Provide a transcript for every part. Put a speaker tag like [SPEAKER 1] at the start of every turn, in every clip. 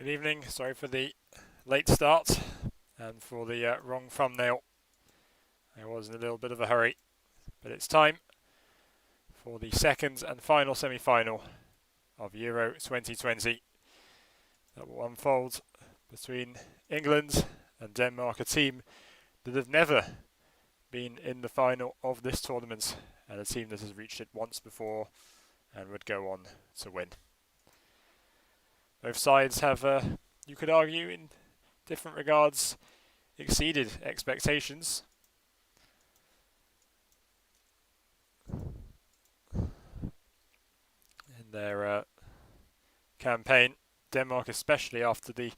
[SPEAKER 1] Good evening, sorry for the late start and for the wrong thumbnail. I was in a little bit of a hurry, but it's time for the second and final semi-final of Euro 2020 that will unfold between England and Denmark, a team that have never been in the final of this tournament and a team that has reached it once before and would go on to win. Both sides have, you could argue, in different regards, exceeded expectations. In their campaign, Denmark especially after the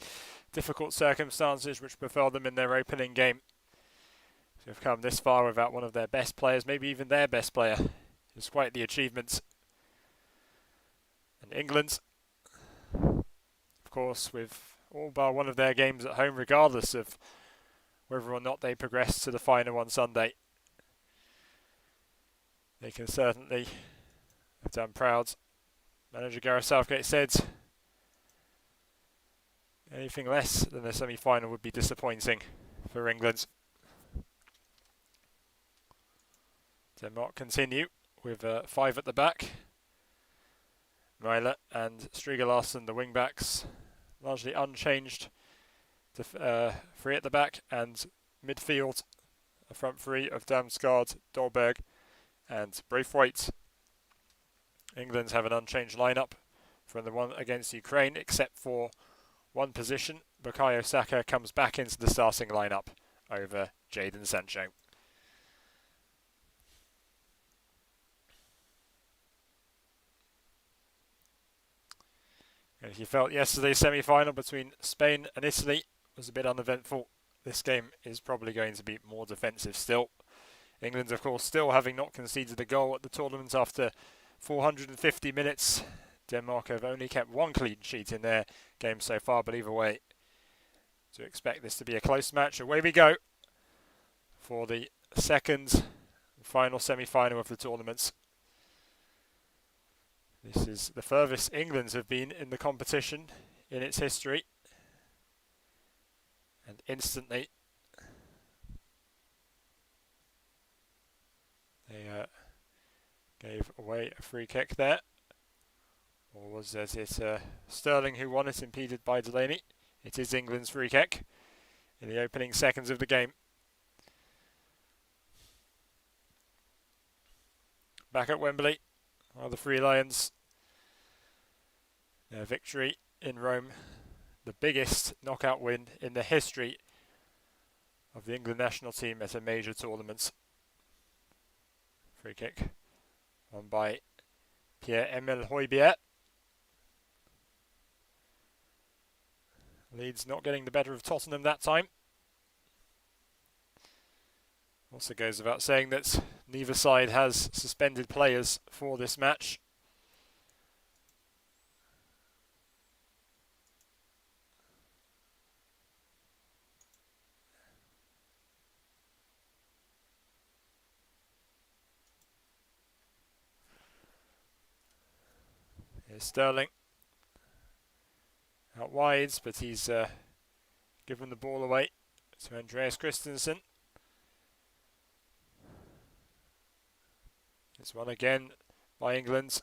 [SPEAKER 1] difficult circumstances which befell them in their opening game. To have come this far without one of their best players, maybe even their best player, is quite the achievement. And England, of course, with all bar one of their games at home, regardless of whether or not they progress to the final on Sunday, they can certainly have done proud. Manager Gareth Southgate said anything less than a semi-final would be disappointing for England. Denmark continue with 5 at the back. Møller and Striger Larsen, the wing-backs, largely unchanged. 3 at the back, and midfield, a front 3 of Damsgaard, Dolberg and Braithwaite. England have an unchanged lineup from the one against Ukraine, except for one position. Bukayo Saka comes back into the starting lineup over Jadon Sancho. And if you felt yesterday's semi-final between Spain and Italy was a bit uneventful, this game is probably going to be more defensive still. England, of course, still having not conceded a goal at the tournament after 450 minutes. Denmark have only kept one clean sheet in their game so far, but either way, to expect this to be a close match. Away we go for the second and final semi-final of the tournament. This is the furthest England have been in the competition in its history. And instantly they gave away a free kick there. Or was it Sterling who won it, impeded by Delaney? It is England's free kick in the opening seconds of the game. Back at Wembley are the Three Lions. Their victory in Rome, the biggest knockout win in the history of the England national team at a major tournament. Free kick won by Pierre-Emile Højbjerg. Leeds not getting the better of Tottenham that time. Also goes without saying that neither side has suspended players for this match. Here's Sterling. Out wide, but he's given the ball away to Andreas Christensen. It's won again by England,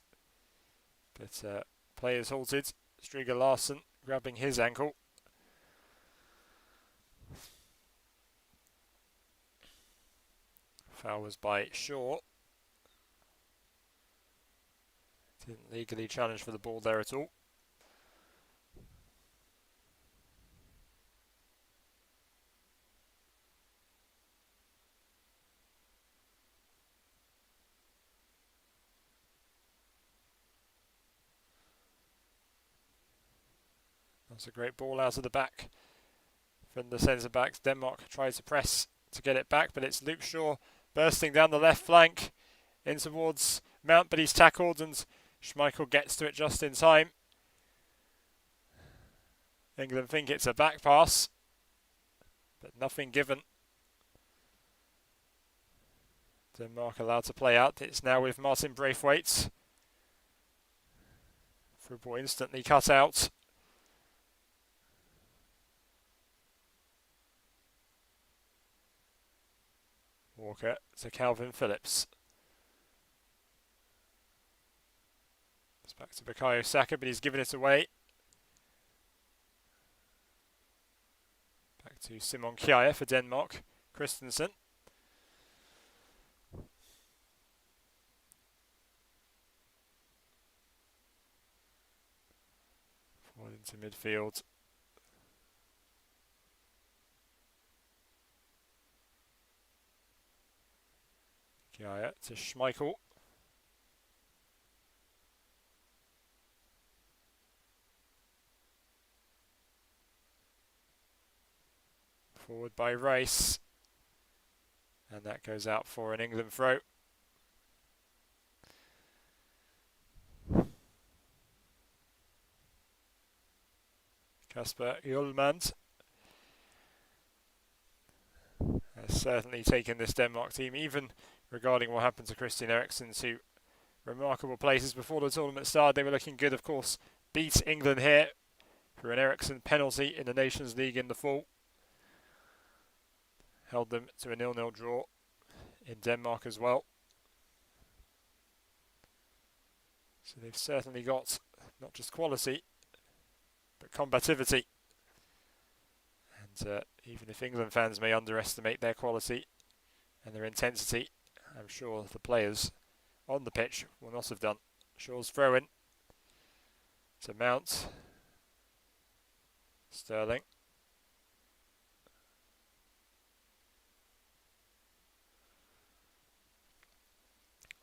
[SPEAKER 1] but players halted. Striger Larsen grabbing his ankle. Foul was by Shaw. Didn't legally challenge for the ball there at all. That's a great ball out of the back from the centre backs. Denmark tries to press to get it back, but it's Luke Shaw bursting down the left flank in towards Mount, but he's tackled and Schmeichel gets to it just in time. England think it's a back pass, but nothing given. Denmark allowed to play out. It's now with Martin Braithwaite. Through ball instantly cut out. Walker to Calvin Phillips. It's back to Bukayo Saka, but he's given it away. Back to Simon Kjaer for Denmark. Christensen. Forward into midfield. Kjaer to Schmeichel. Forward by Rice. And that goes out for an England throw. Kasper Hjulmand has certainly taken this Denmark team, even regarding what happened to Christian Eriksen, to remarkable places before the tournament started. They were looking good, of course. Beat England here for an Eriksen penalty in the Nations League in the fall. Held them to a 0-0 draw in Denmark as well. So they've certainly got not just quality, but combativity. And even if England fans may underestimate their quality and their intensity, I'm sure the players on the pitch will not have done. Shaw's throw-in to Mount. Sterling.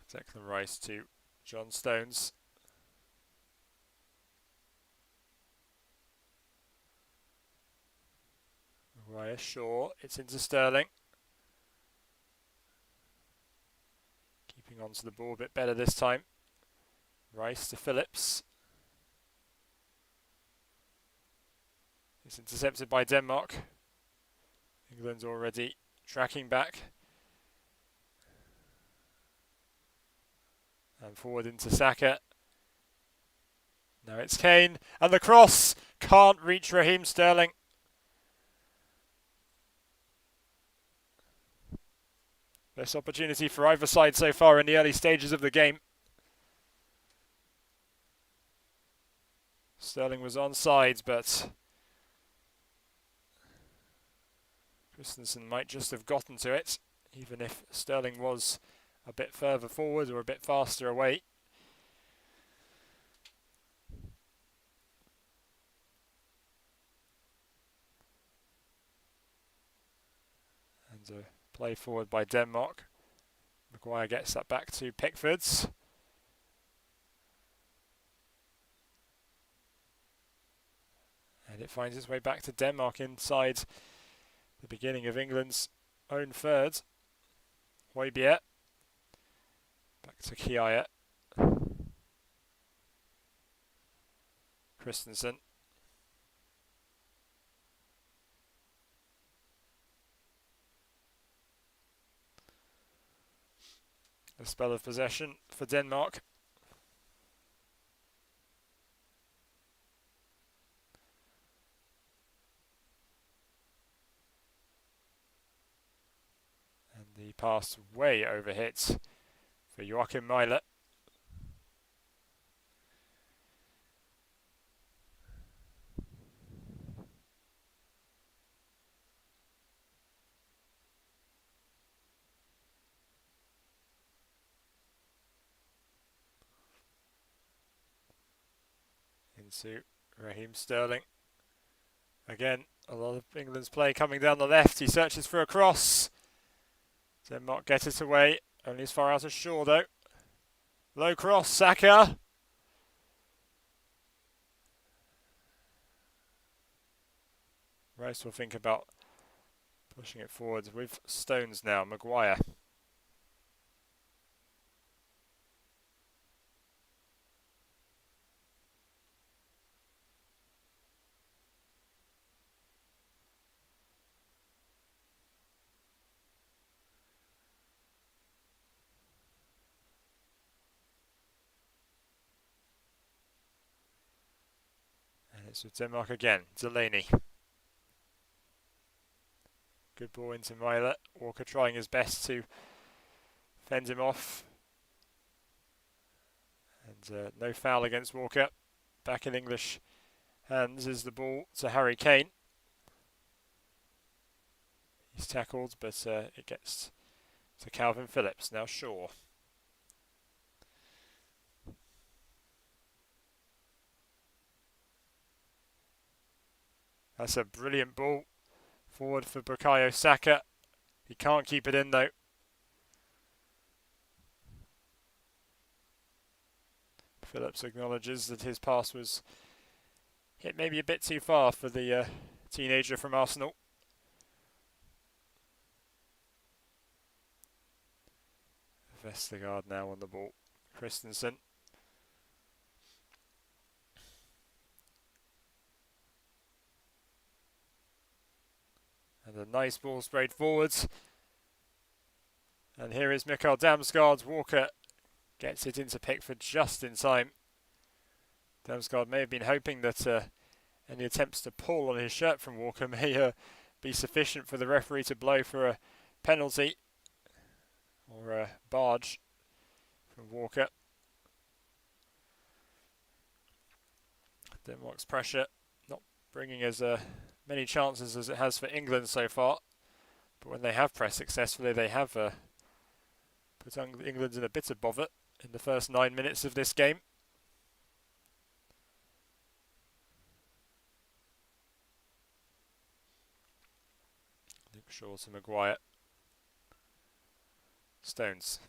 [SPEAKER 1] Declan Rice to John Stones. Maguire, Shaw, it's into Sterling. Keeping on to the ball a bit better this time. Rice to Phillips. It's intercepted by Denmark. England's already tracking back. And forward into Saka. Now it's Kane. And the cross can't reach Raheem Sterling. Best opportunity for either side so far in the early stages of the game. Sterling was onside, but Christensen might just have gotten to it, even if Sterling was a bit further forward or a bit faster away. And a play forward by Denmark. Maguire gets that back to Pickfords. And it finds its way back to Denmark inside the beginning of England's own third. Højbjerg. Back to Kjaer. Christensen. A spell of possession for Denmark. And the pass way overhit for Joachim Mæhle. Into Raheem Sterling. Again, a lot of England's play coming down the left. He searches for a cross. Denmark get it away. Only as far out as Shaw though. Low cross, Saka. Rice will think about pushing it forward with Stones now. Maguire. And it's with Denmark again. Delaney. Good ball into Myler. Walker trying his best to fend him off. And no foul against Walker. Back in English hands is the ball to Harry Kane. He's tackled, but it gets to Calvin Phillips. Now Shaw. That's a brilliant ball forward for Bukayo Saka. He can't keep it in though. Phillips acknowledges that his pass was hit maybe a bit too far for the teenager from Arsenal. Vestergaard now on the ball. Christensen. And a nice ball sprayed forwards. And here is Mikael Damsgaard. Walker gets it into Pickford just in time. Damsgaard may have been hoping that any attempts to pull on his shirt from Walker may be sufficient for the referee to blow for a penalty or a barge from Walker. Denmark's pressure not bringing as many chances as it has for England so far, but when they have pressed successfully, they have put England in a bit of bother in the first 9 minutes of this game. Luke Shaw to Maguire. Stones.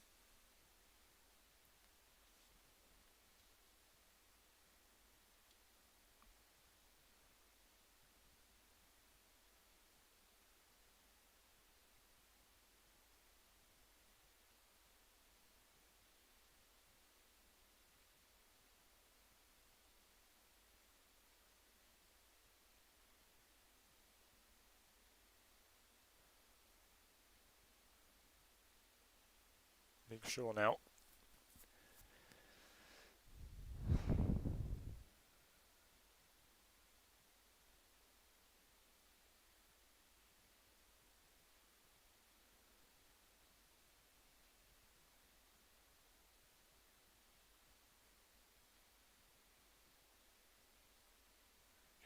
[SPEAKER 1] Luke Shaw now.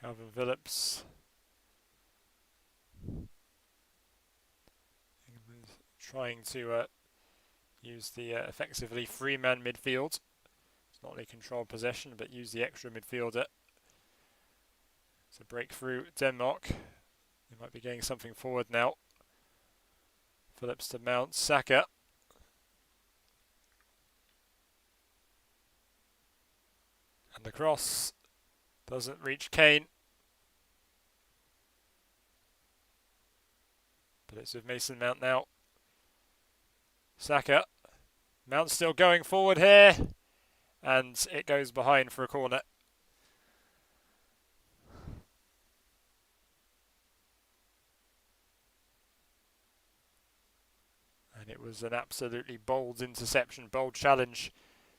[SPEAKER 1] Calvin Phillips. England trying to use the effectively three-man midfield. It's not only controlled possession, but use the extra midfielder to break through Denmark. They might be getting something forward now. Phillips to Mount. Saka. And the cross doesn't reach Kane. But it's with Mason Mount now. Saka. Mount still going forward here. And it goes behind for a corner. And it was an absolutely bold interception, bold challenge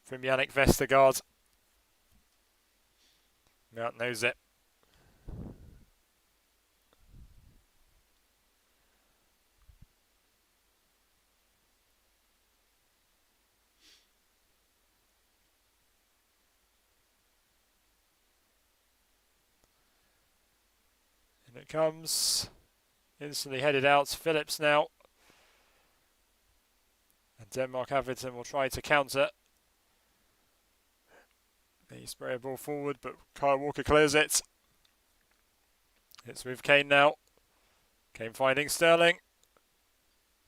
[SPEAKER 1] from Yannick Vestergaard. Mount knows it. And it comes. Instantly headed out. Phillips now. And Denmark-Everton will try to counter. They spray a ball forward, but Kyle Walker clears it. It's with Kane now. Kane finding Sterling.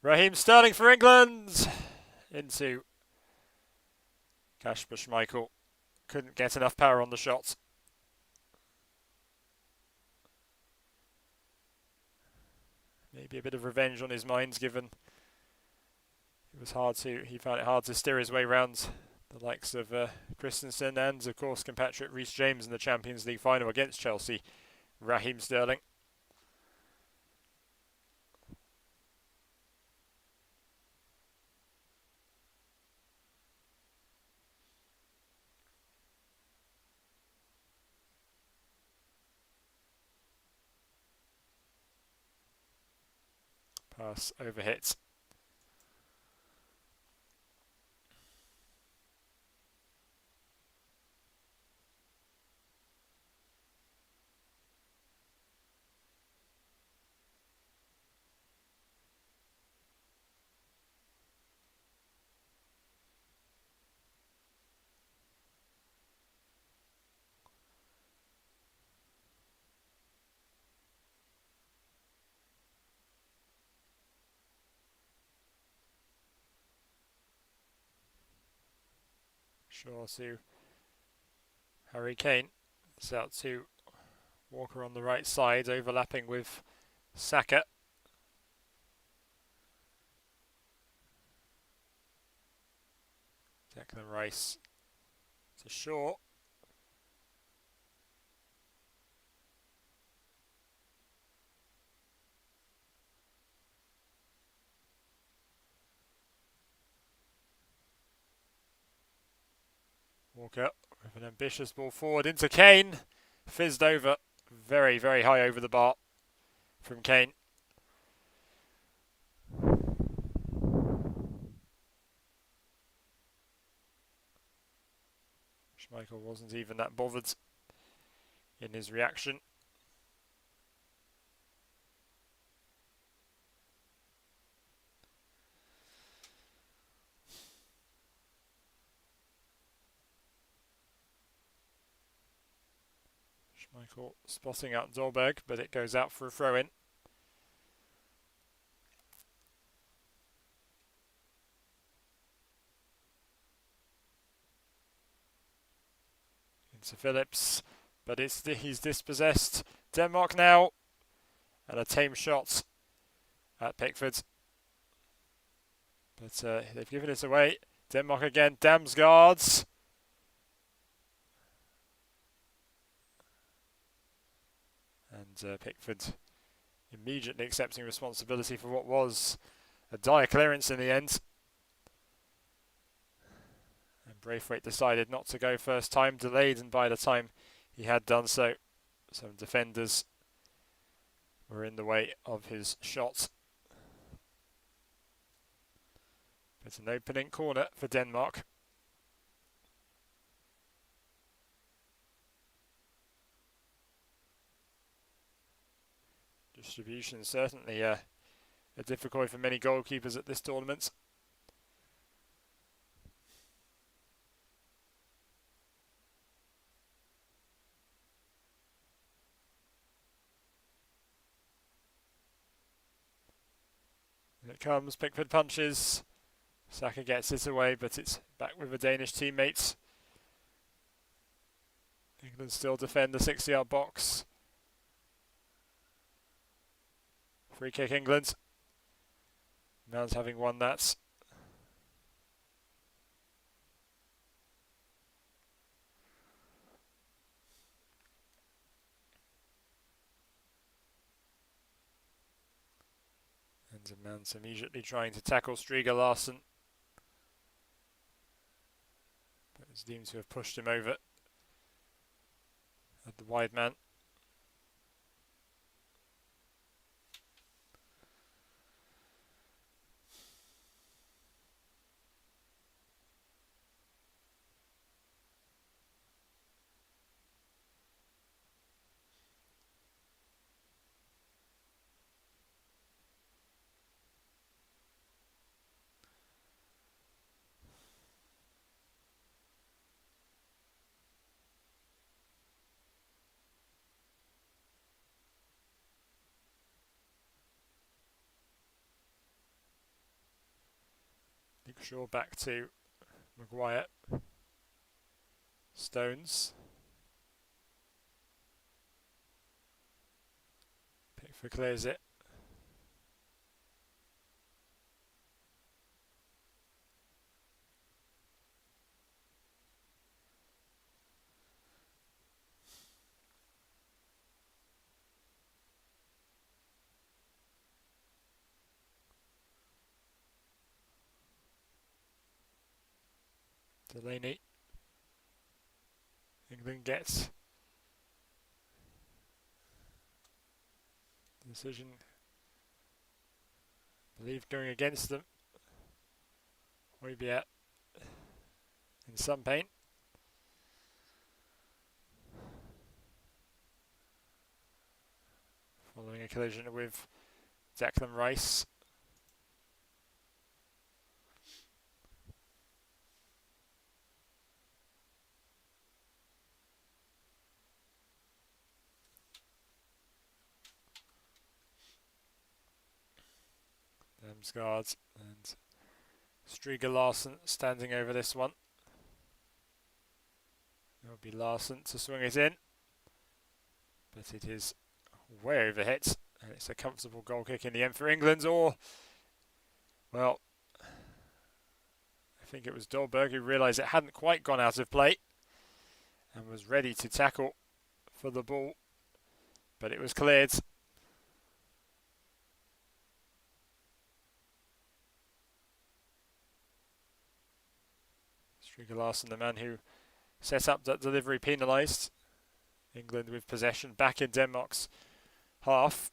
[SPEAKER 1] Raheem Sterling for England! Into Kasper Schmeichel. Couldn't get enough power on the shot. Maybe a bit of revenge on his mind, given he found it hard to steer his way round the likes of Christensen and, of course, compatriot Reece James in the Champions League final against Chelsea. Raheem Sterling. Pass over hit. Shaw to Harry Kane. It's out to Walker on the right side, overlapping with Saka. Declan Rice to Shaw. Walker with an ambitious ball forward into Kane. Fizzed over. Very, very high over the bar from Kane. Schmeichel wasn't even that bothered in his reaction. Schmeichel spotting out Dolberg, but it goes out for a throw-in. Into Phillips, but he's dispossessed. Denmark now, and a tame shot at Pickford. But they've given it away. Denmark again, Damsgaard. And Pickford immediately accepting responsibility for what was a dire clearance in the end. And Braithwaite decided not to go first time, delayed, and by the time he had done so, some defenders were in the way of his shot. It's an opening corner for Denmark. Distribution certainly a difficulty for many goalkeepers at this tournament. And it comes, Pickford punches. Saka gets it away, but it's back with the Danish teammates. England still defend the 6-yard box. Free kick England. Mount having won that. And Mount immediately trying to tackle Striga Larsson. But it's deemed to have pushed him over at the wide man. Luke Shaw back to Maguire. Stones. Pickford clears it. Delaney. England gets the decision. I believe going against them. Hoybier in some pain. Following a collision with Declan Rice. Damsgaard and Striga Larsen standing over this one. It will be Larsen to swing it in, but it is way over hit, and it's a comfortable goal kick in the end for England. Or, well, I think it was Dolberg who realised it hadn't quite gone out of play and was ready to tackle for the ball, but it was cleared. Striga Larsen, the man who set up that delivery, penalised. England with possession back in Denmark's half.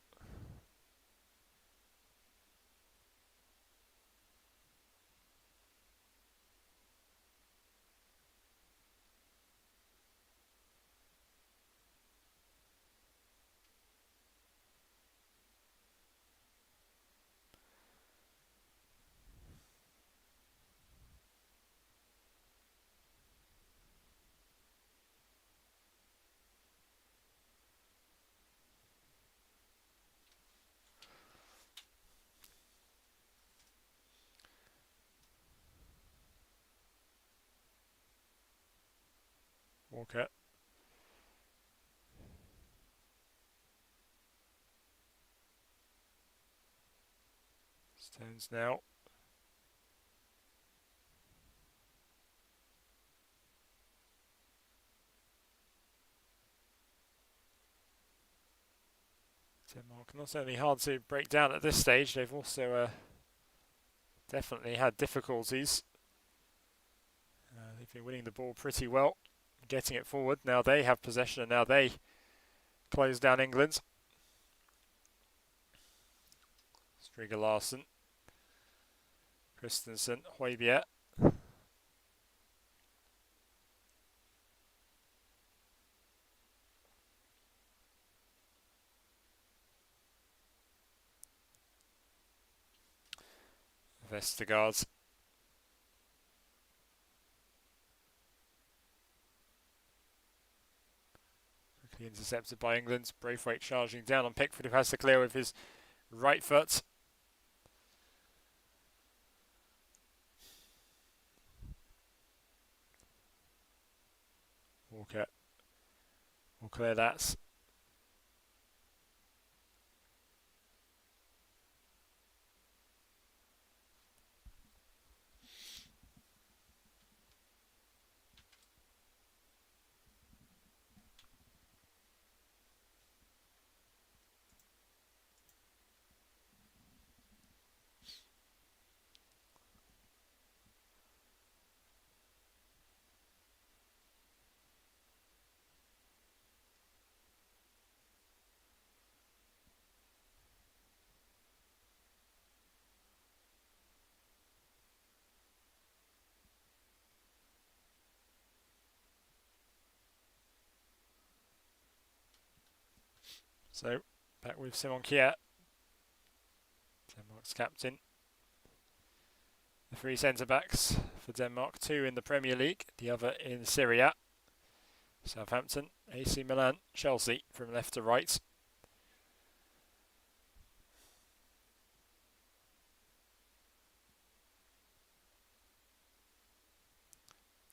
[SPEAKER 1] Walker. Stones now. Denmark not only hard to break down at this stage, they've also definitely had difficulties. They've been winning the ball pretty well, getting it forward. Now they have possession and now they close down England. Striga Larsen, Christensen, Højbjerg. Vestergaard. Quickly intercepted by England. Braithwaite charging down on Pickford, who has to clear with his right foot. Walker will clear that. So, back with Simon Kjær, Denmark's captain. The three centre-backs for Denmark, two in the Premier League, the other in Serie A. Southampton, AC Milan, Chelsea from left to right.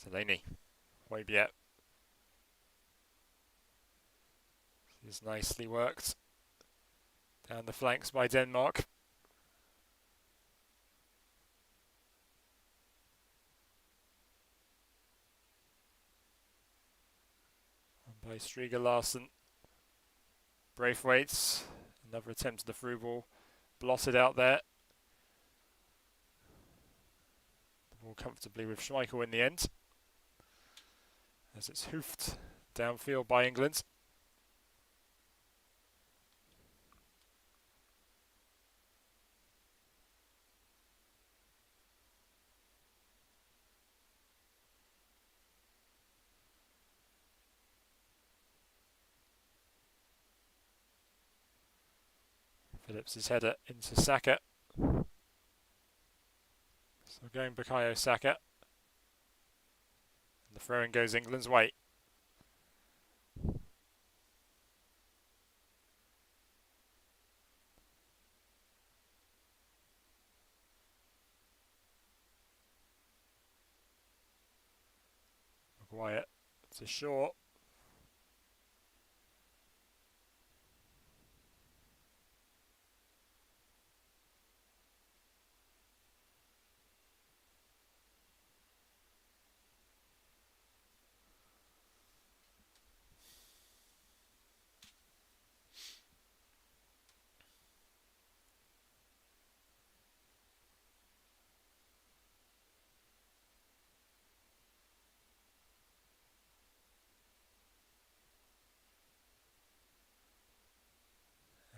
[SPEAKER 1] Delaney, Højbjerg. This is nicely worked down the flanks by Denmark. And by Striga Larsen. Braithwaite, another attempt at the through ball, blotted out there. The ball comfortably with Schmeichel in the end, as it's hoofed downfield by England. Phillips' header into Saka. So going Bukayo Saka. And the throw-in goes England's way. Maguire to Shaw.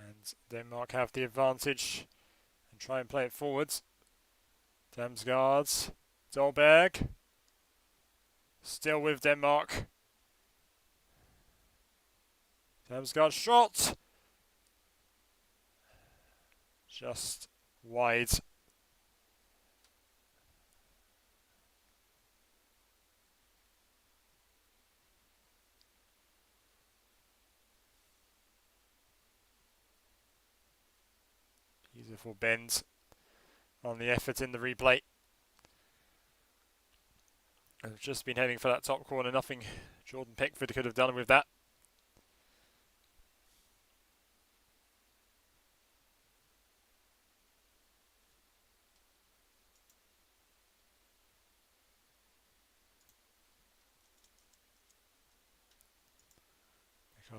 [SPEAKER 1] And Denmark have the advantage and try and play it forwards. Damsgaard, Dolberg, still with Denmark. Damsgaard shot, just wide. Beautiful bend on the effort in the replay. I've just been heading for that top corner. Nothing Jordan Pickford could have done with that.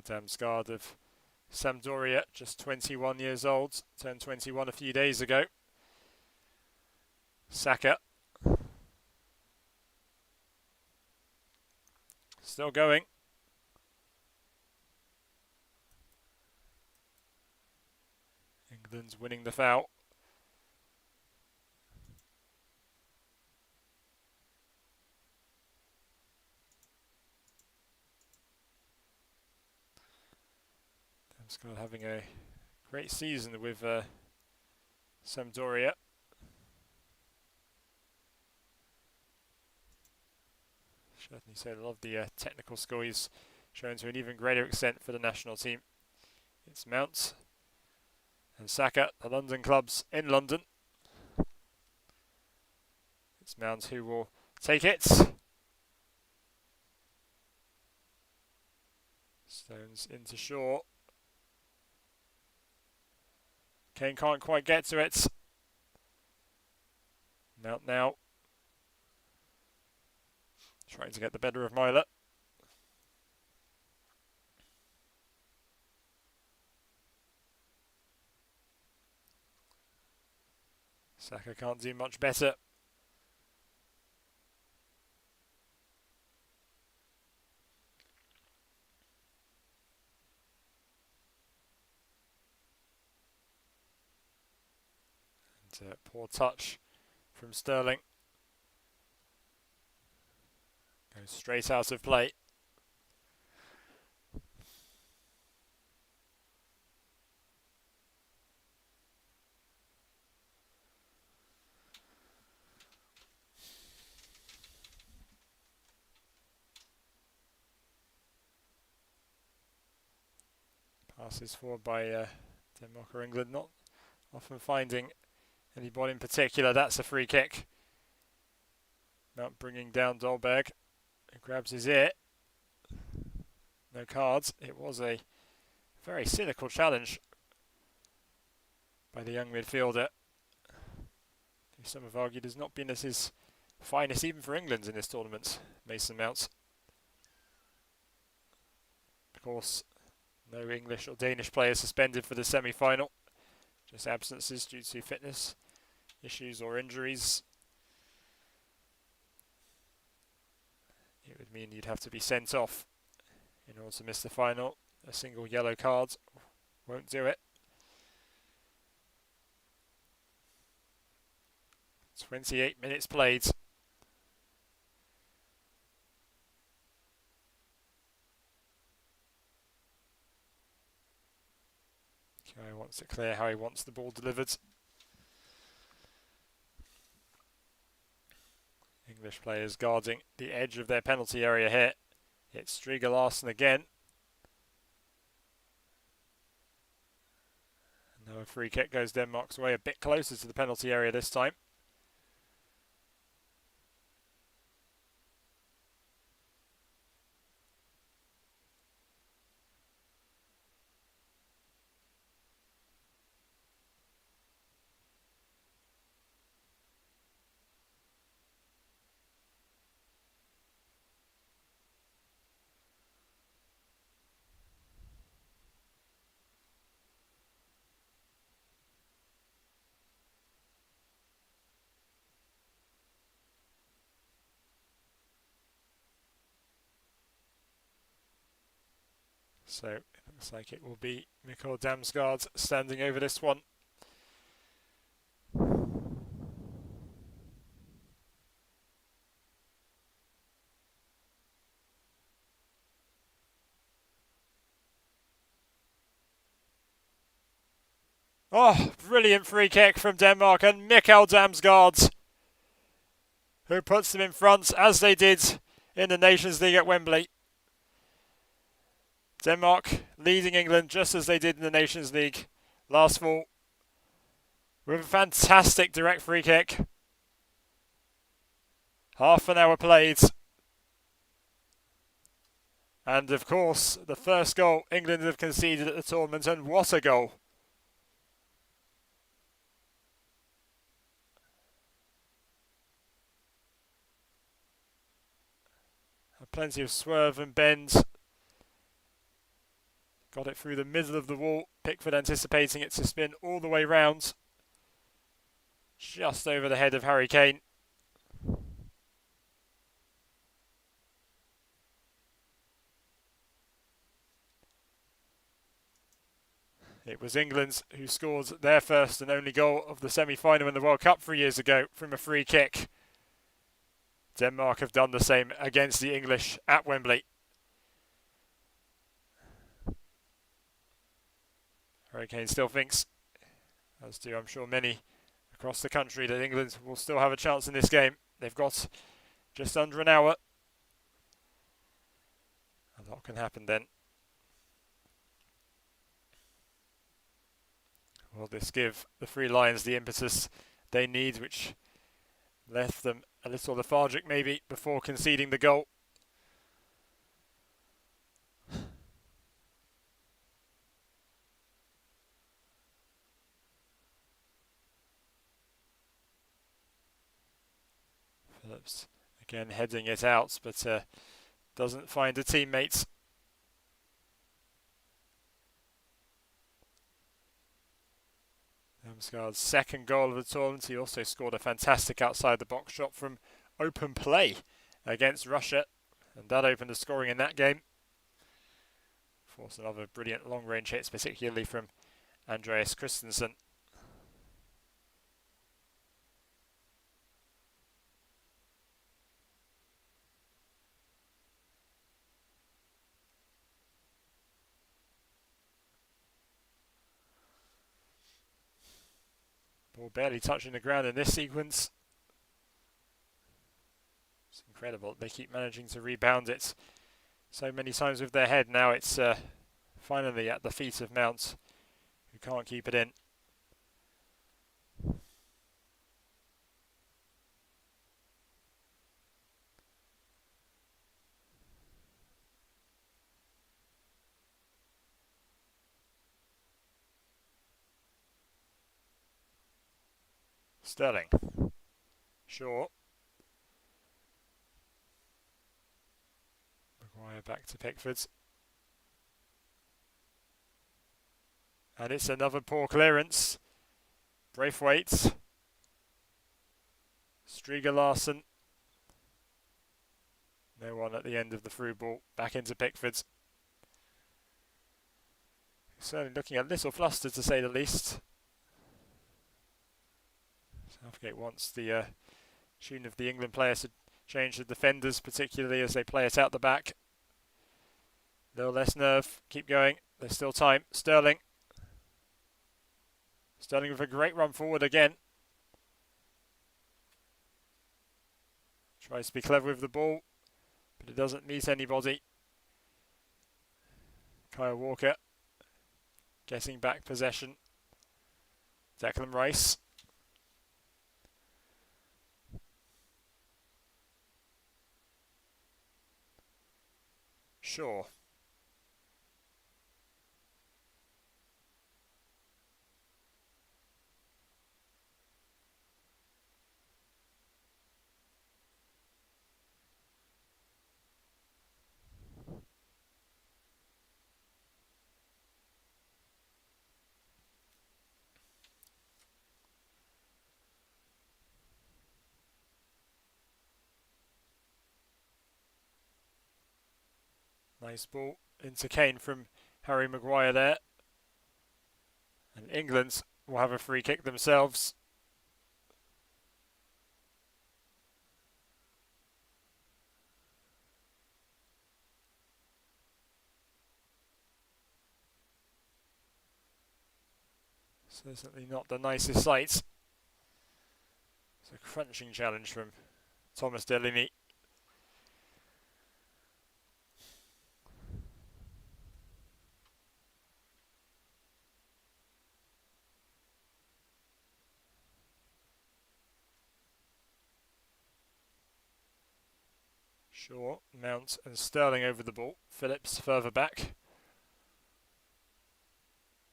[SPEAKER 1] Damsgaard of Sampdoria, just 21 years old, turned 21 a few days ago. Saka. Still going. England's winning the foul. Damsgaard having a great season with Sampdoria. Certainly said a lot of the technical skill he's shown to an even greater extent for the national team. It's Mount and Saka, the London clubs in London. It's Mount who will take it. Stones into Shaw. Kane can't quite get to it. Mount now. Trying to get the better of Myler. Saka can't do much better. And poor touch from Sterling. Goes straight out of play. Passes forward by Denmark or England, not often finding anybody in particular. That's a free kick. Mount bringing down Dolberg. He grabs his ear. No cards. It was a very cynical challenge by the young midfielder, who some have argued has not been at his finest even for England in this tournament, Mason Mount. Of course, no English or Danish players suspended for the semi-final. Just absences due to fitness issues or injuries. It would mean you'd have to be sent off in order to miss the final. A single yellow card won't do it. 28 minutes played. Okay, Wants it clear how he wants the ball delivered. English players guarding the edge of their penalty area here. It's Striga Larsen again. And now a free kick goes Denmark's way, a bit closer to the penalty area this time. So it looks like it will be Mikkel Damsgaard standing over this one. Oh, brilliant free kick from Denmark, and Mikkel Damsgaard, who puts them in front as they did in the Nations League at Wembley. Denmark leading England just as they did in the Nations League last fall with a fantastic direct free kick. Half an hour played. And of course, the first goal England have conceded at the tournament, and what a goal. Plenty of swerve and bend. Got it through the middle of the wall. Pickford anticipating it to spin all the way round. Just over the head of Harry Kane. It was England who scored their first and only goal of the semi-final in the World Cup 3 years ago from a free kick. Denmark have done the same against the English at Wembley. Harry Kane still thinks, as do I'm sure many across the country, that England will still have a chance in this game. They've got just under an hour. A lot can happen then. Will this give the Three Lions the impetus they need, which left them a little lethargic maybe before conceding the goal? Phillips again heading it out, but doesn't find a teammate. Damsgaard's second goal of the tournament. He also scored a fantastic outside the box shot from open play against Russia, and that opened the scoring in that game. Forced another brilliant long range hits, particularly from Andreas Christensen. Ball barely touching the ground in this sequence. It's incredible. They keep managing to rebound it so many times with their head. Now it's finally at the feet of Mount, who can't keep it in. Sterling. Shaw. Maguire back to Pickford. And it's another poor clearance. Braithwaite. Striga Larsen. No one at the end of the through ball. Back into Pickford. Certainly looking a little flustered, to say the least. Southgate wants the tune of the England players to change the defenders, particularly as they play it out the back. A little less nerve. Keep going. There's still time. Sterling. Sterling with a great run forward again. Tries to be clever with the ball, but it doesn't meet anybody. Kyle Walker getting back possession. Declan Rice. Shaw. Nice ball into Kane from Harry Maguire there. And England will have a free kick themselves. Certainly not the nicest sight. It's a crunching challenge from Thomas Delaney. Shaw, Mount and Sterling over the ball. Phillips further back.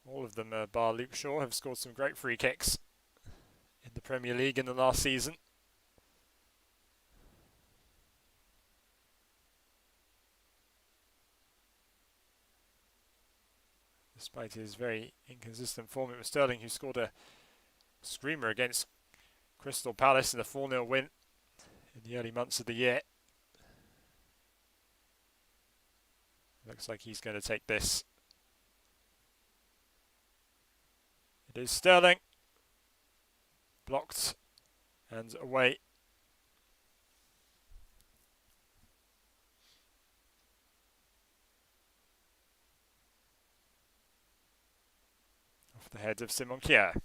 [SPEAKER 1] All of them, bar Luke Shaw, have scored some great free kicks in the Premier League in the last season. Despite his very inconsistent form, it was Sterling who scored a screamer against Crystal Palace in a 4-0 win in the early months of the year. Looks like he's going to take this. It is Sterling. Blocked and away. Off the head of Simon Kjaer.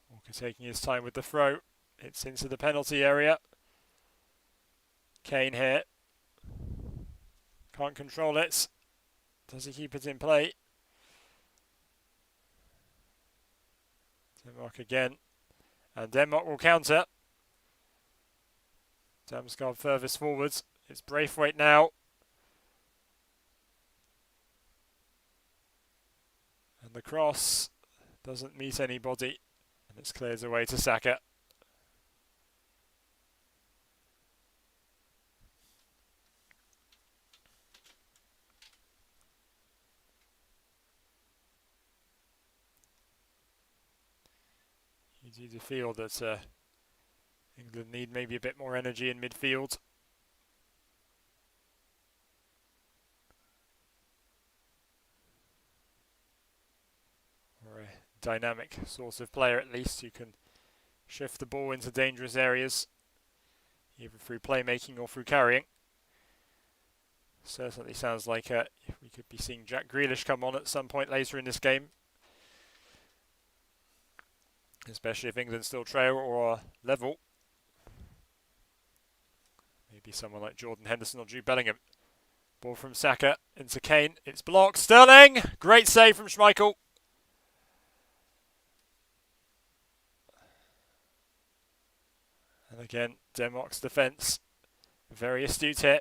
[SPEAKER 1] Walker taking his time with the throw. It's into the penalty area. Kane here. Can't control it. Does he keep it in play? Denmark again. And Denmark will counter. Damsgaard furthest forwards. It's Braithwaite now. And the cross doesn't meet anybody. And it's cleared away to Saka. You do feel that England need maybe a bit more energy in midfield. Or a dynamic sort of player at least who can shift the ball into dangerous areas, either through playmaking or through carrying. Certainly sounds like we could be seeing Jack Grealish come on at some point later in this game. Especially if England still trail or are level. Maybe someone like Jordan Henderson or Jude Bellingham. Ball from Saka into Kane. It's blocked. Sterling! Great save from Schmeichel. And again, Denmark's defence. Very astute here.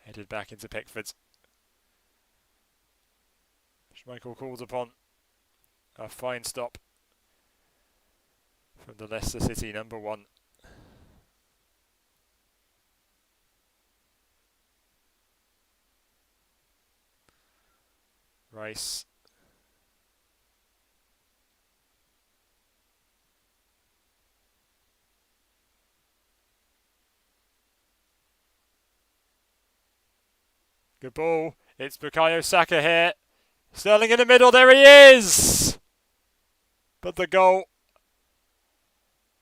[SPEAKER 1] Headed back into Pickford. Schmeichel calls upon a fine stop from the Leicester City number 1. Rice. Good ball. It's Bukayo Saka here. Sterling in the middle. There he is! But the goal,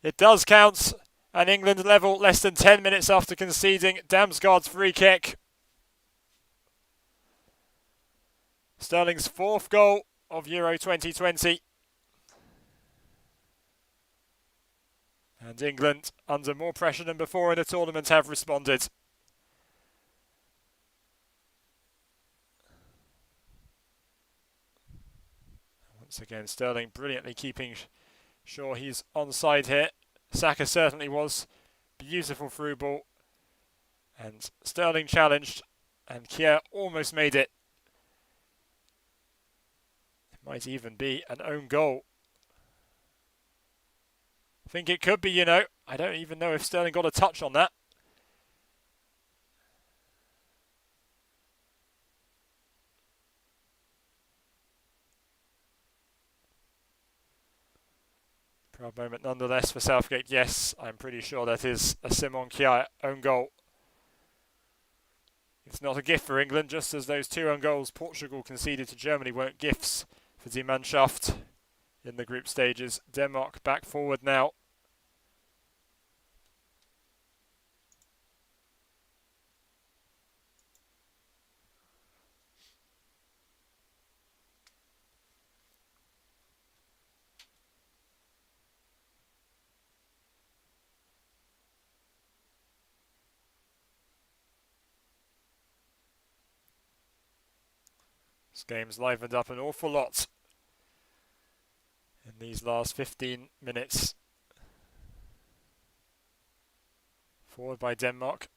[SPEAKER 1] it does count. And England level less than 10 minutes after conceding Damsgaard's free kick. Sterling's fourth goal of Euro 2020. And England, under more pressure than before in the tournament, have responded. Once again, Sterling brilliantly keeping sure he's onside here. Saka certainly was. Beautiful through ball. And Sterling challenged. And Kier almost made it. It might even be an own goal. I think it could be, you know. I don't even know if Sterling got a touch on that. Proud moment nonetheless for Southgate. Yes, I'm pretty sure that is a Simon Kjaer own goal. It's not a gift for England, just as those two own goals Portugal conceded to Germany weren't gifts for Die Mannschaft in the group stages. Denmark back forward now. This game's livened up an awful lot in these last 15 minutes. Forward by Denmark.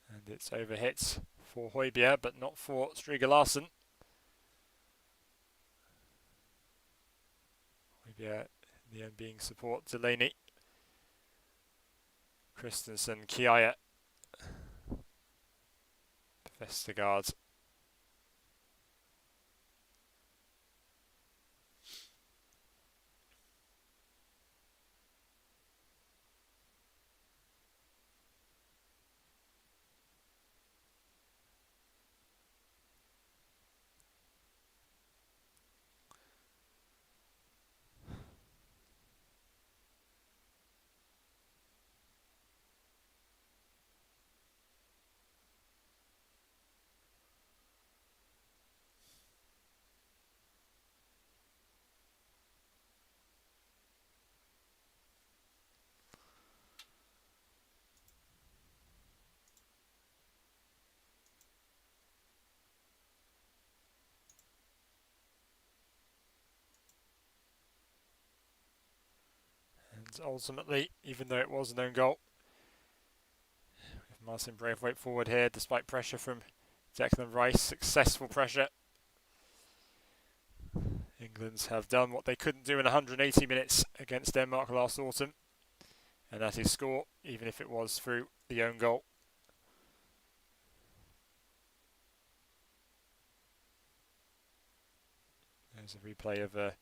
[SPEAKER 1] And it's overhit for Højbjerg, but not for Striger Larsen. Højbjerg in the end being support Delaney. Christensen, Kjaer. Vestergaard. And ultimately, even though it was an own goal, with Martin Braithwaite forward here, despite pressure from Declan Rice, successful pressure. England have done what they couldn't do in 180 minutes against Denmark last autumn, and that is score, even if it was through the own goal. There's a replay of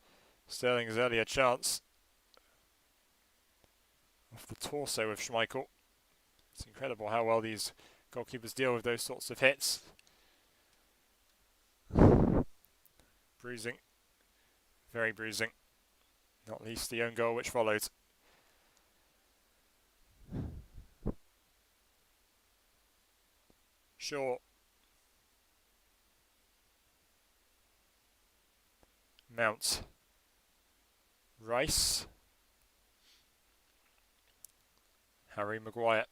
[SPEAKER 1] Sterling's earlier chance off the torso of Schmeichel. It's incredible how well these goalkeepers deal with those sorts of hits. Bruising. Very bruising. Not least the own goal which followed. Shaw. Mount. Rice. Harry Maguire.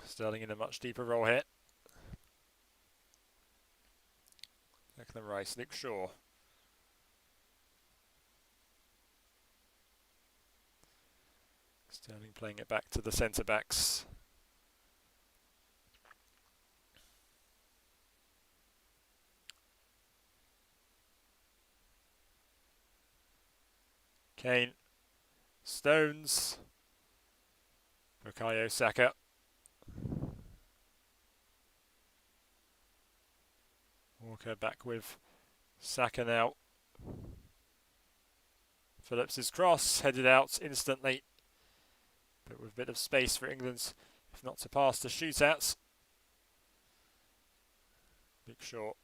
[SPEAKER 1] Sterling in a much deeper role here. Declan Rice, Luke Shaw. Sterling playing it back to the centre-backs. Kane. Stones. Bukayo Saka. Walker back with Saka now. Phillips' cross headed out instantly, but with a bit of space for England, if not to pass to shootouts. Big short.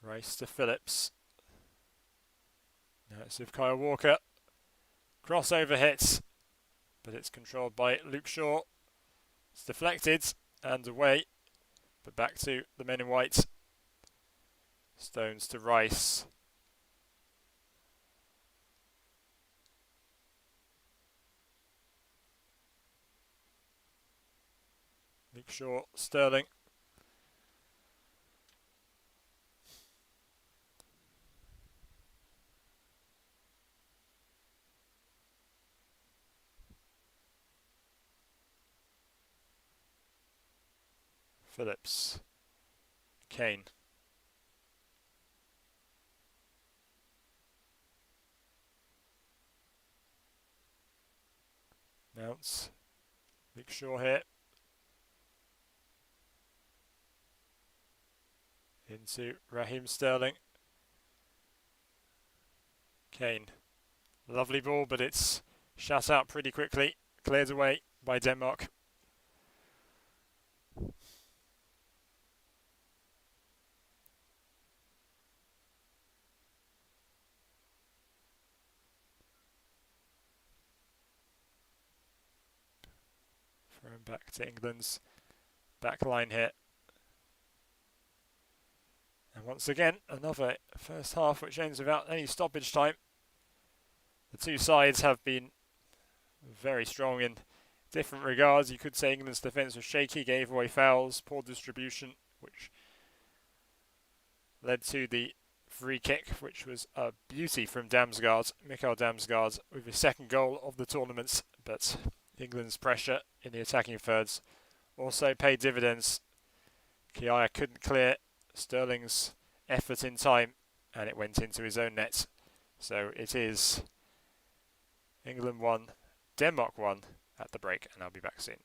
[SPEAKER 1] Rice to Phillips. Now it's with Kyle Walker. Crossover hits, but it's controlled by Luke Shaw. It's deflected and away, but back to the men in white. Stones to Rice. Luke Shaw, Sterling. Phillips. Kane. Mounts. Luke Shaw here. Into Raheem Sterling. Kane. Lovely ball, but it's shut out pretty quickly. Cleared away by Denmark. Thrown back to England's back line here. And once again, another first half which ends without any stoppage time. The two sides have been very strong in different regards. You could say England's defence was shaky, gave away fouls, poor distribution, which led to the free kick, which was a beauty from Damsgaard, Mikael Damsgaard, with his second goal of the tournament. But England's pressure in the attacking thirds also paid dividends. Kiaya couldn't clear Sterling's effort in time, and it went into his own net. So it is England 1, Denmark 1 at the break, and I'll be back soon.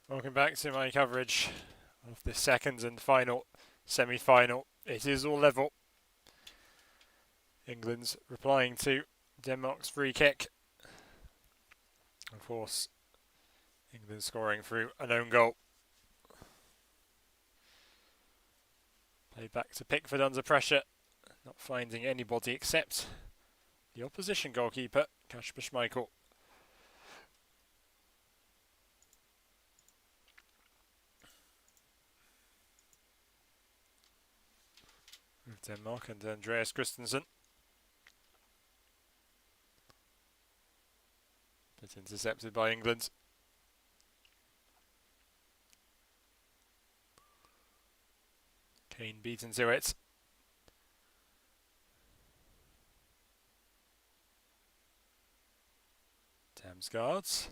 [SPEAKER 1] Welcome back to my coverage of the second and final semi-final. It is all level. England's replying to Denmark's free kick. Of course, England scoring through an own goal. Played back to Pickford under pressure, not finding anybody except the opposition goalkeeper, Kasper Schmeichel. With Denmark and Andreas Christensen. But intercepted by England. Kane beaten to it. Damsgaard.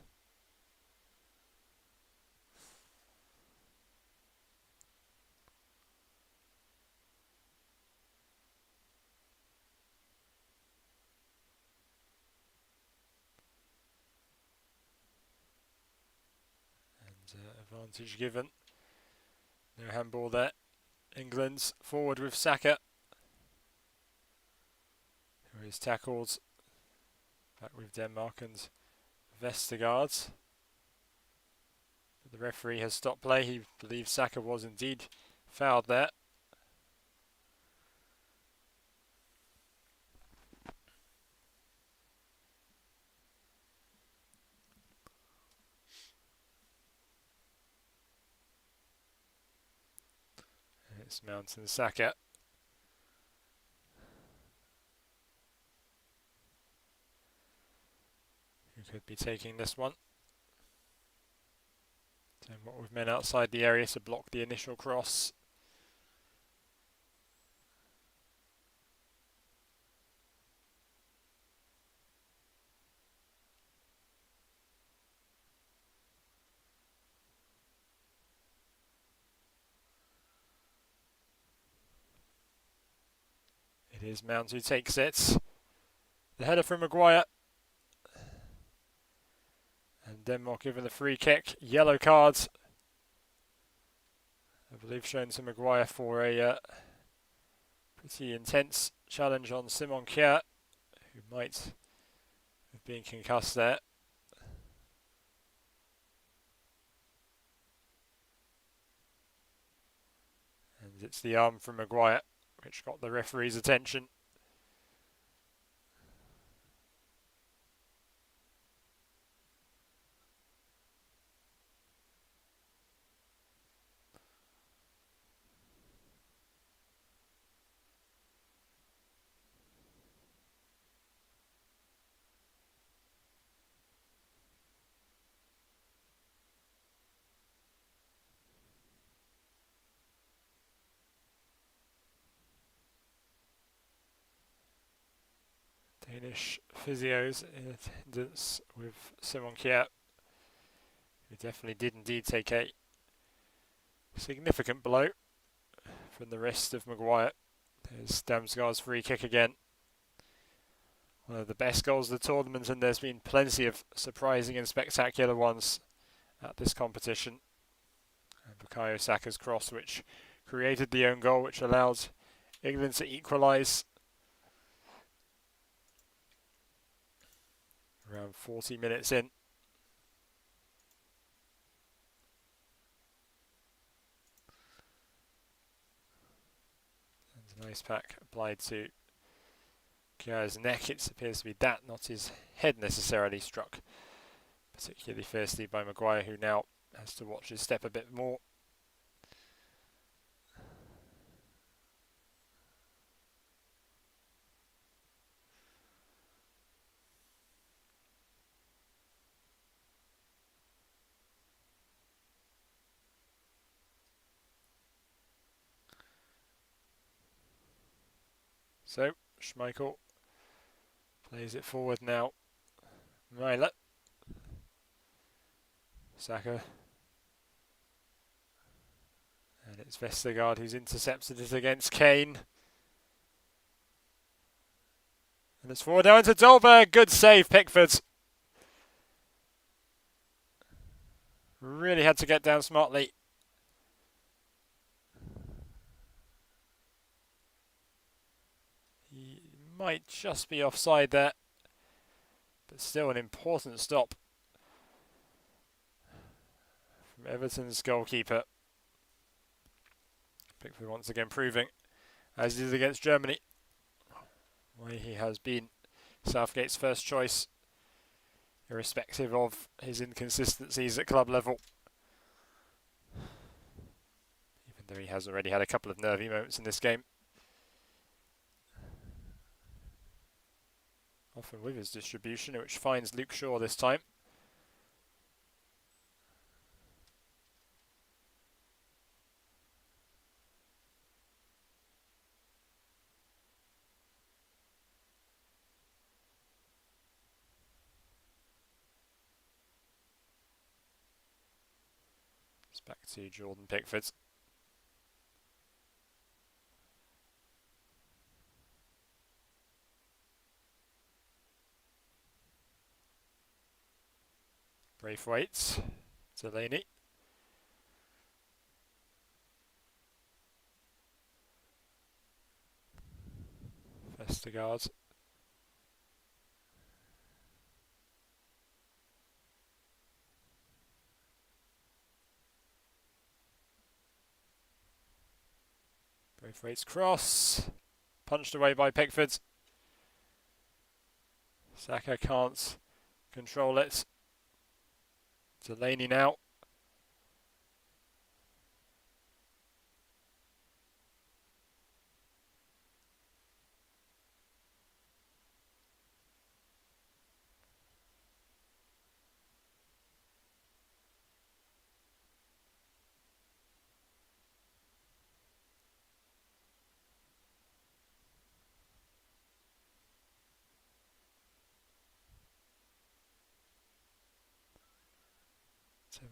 [SPEAKER 1] Advantage given. No handball there. England's forward with Saka, who is tackled. Back with Denmark and Vestergaard. But the referee has stopped play. He believes Saka was indeed fouled there. It's Mount and Saka. Who could be taking this one. Denmark with men outside the area to block the initial cross. It is Mount who takes it. The header from Maguire. And Denmark given the free kick. Yellow cards. I believe shown to Maguire for a pretty intense challenge on Simon Kjær, who might have been concussed there. And it's the arm from Maguire which got the referee's attention. Danish physios in attendance with Simon Kjær, who definitely did indeed take a significant blow from the wrist of Maguire. There's Damsgaard's free kick again. One of the best goals of the tournament, and there's been plenty of surprising and spectacular ones at this competition. And Bukayo Saka's cross, which created the own goal, which allowed England to equalise around 40 minutes in. And a nice pack applied to Kjær's neck. It appears to be that, not his head necessarily, struck particularly fiercely by Maguire, who now has to watch his step a bit more. So, Schmeichel plays it forward now. Mæhle. Saka. And it's Vestergaard who's intercepted it against Kane. And it's forward now into Dolberg. Good save, Pickford. Really had to get down smartly. He might just be offside there, but still an important stop from Everton's goalkeeper. Pickford once again proving, as he did against Germany, why he has been Southgate's first choice, irrespective of his inconsistencies at club level. Even though he has already had a couple of nervy moments in this game. Often with his distribution, which finds Luke Shaw this time. It's back to Jordan Pickford. Braithwaite, Delaney. Vestergaard. Braithwaite's cross. Punched away by Pickford. Saka can't control it. Delaney now.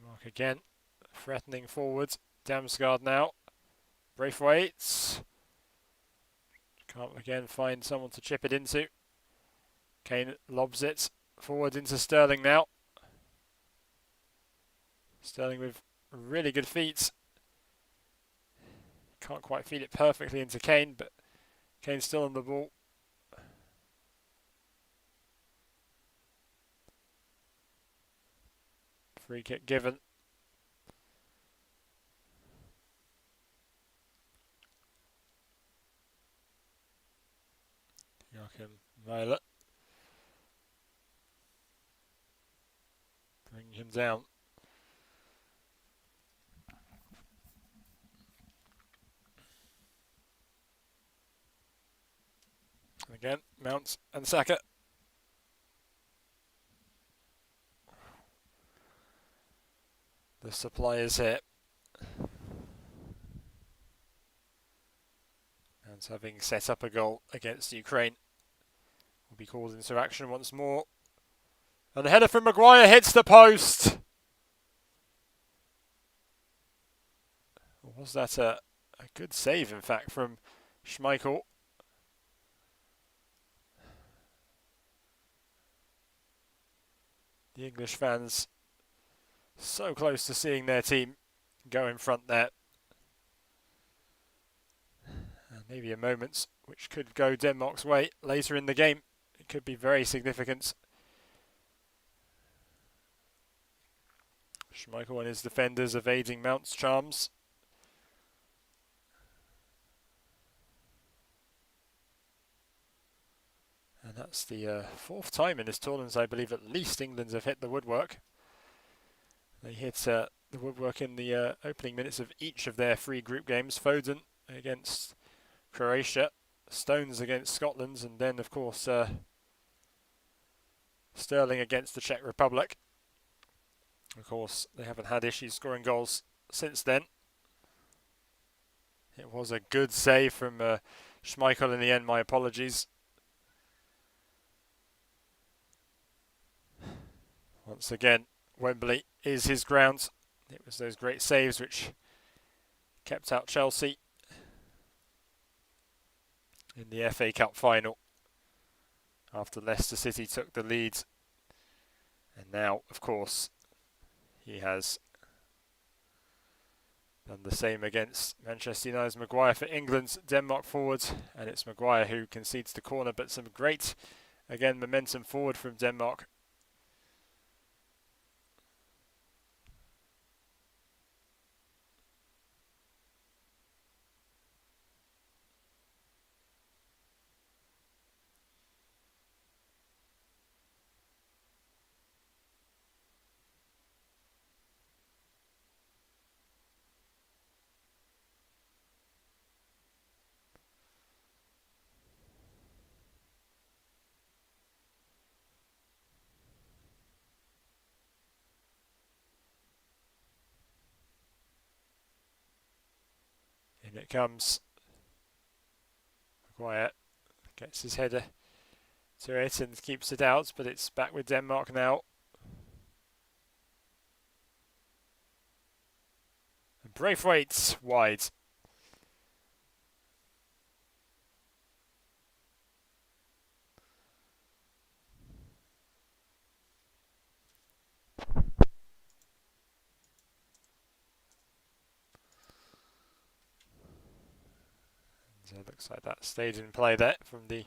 [SPEAKER 1] Mark again, threatening forwards. Damsgaard now. Braithwaite. Can't again find someone to chip it into. Kane lobs it forward into Sterling now. Sterling with really good feet. Can't quite feed it perfectly into Kane, but Kane's still on the ball. Free kick given. Joachim Weiler. Bring him down. And again, Mount and Saka. The supply is here. And having set up a goal against Ukraine, will be called into action once more. And the header from Maguire hits the post. Or was that a good save, in fact, from Schmeichel? The English fans so close to seeing their team go in front there. And maybe a moment which could go Denmark's way later in the game. It could be very significant. Schmeichel and his defenders evading Mount's charms. And that's the fourth time in this tournament, I believe, at least England have hit the woodwork. They hit the woodwork in the opening minutes of each of their three group games. Foden against Croatia, Stones against Scotland, and then, of course, Sterling against the Czech Republic. Of course, they haven't had issues scoring goals since then. It was a good save from Schmeichel in the end, my apologies. Once again, Wembley is his ground. It was those great saves which kept out Chelsea in the FA Cup final after Leicester City took the lead. And now, of course, he has And the same against Manchester United's Maguire for England's Denmark forwards. And it's Maguire who concedes the corner, but some great, again, momentum forward from Denmark. In it comes. Maguire gets his header to it and keeps it out, but it's back with Denmark now. And Braithwaite wide. So it looks like that stayed in play there from the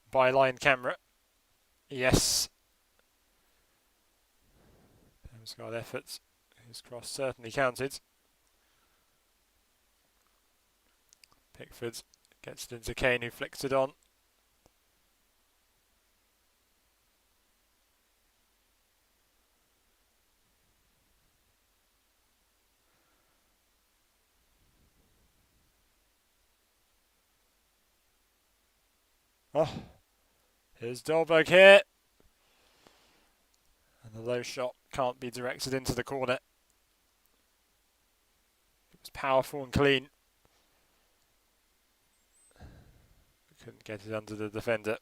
[SPEAKER 1] byline camera. Yes. Damsgaard efforts. His cross certainly counted. Pickford gets it into Kane, who flicks it on. Oh, here's Dolberg here. And the low shot can't be directed into the corner. It was powerful and clean. Couldn't get it under the defender.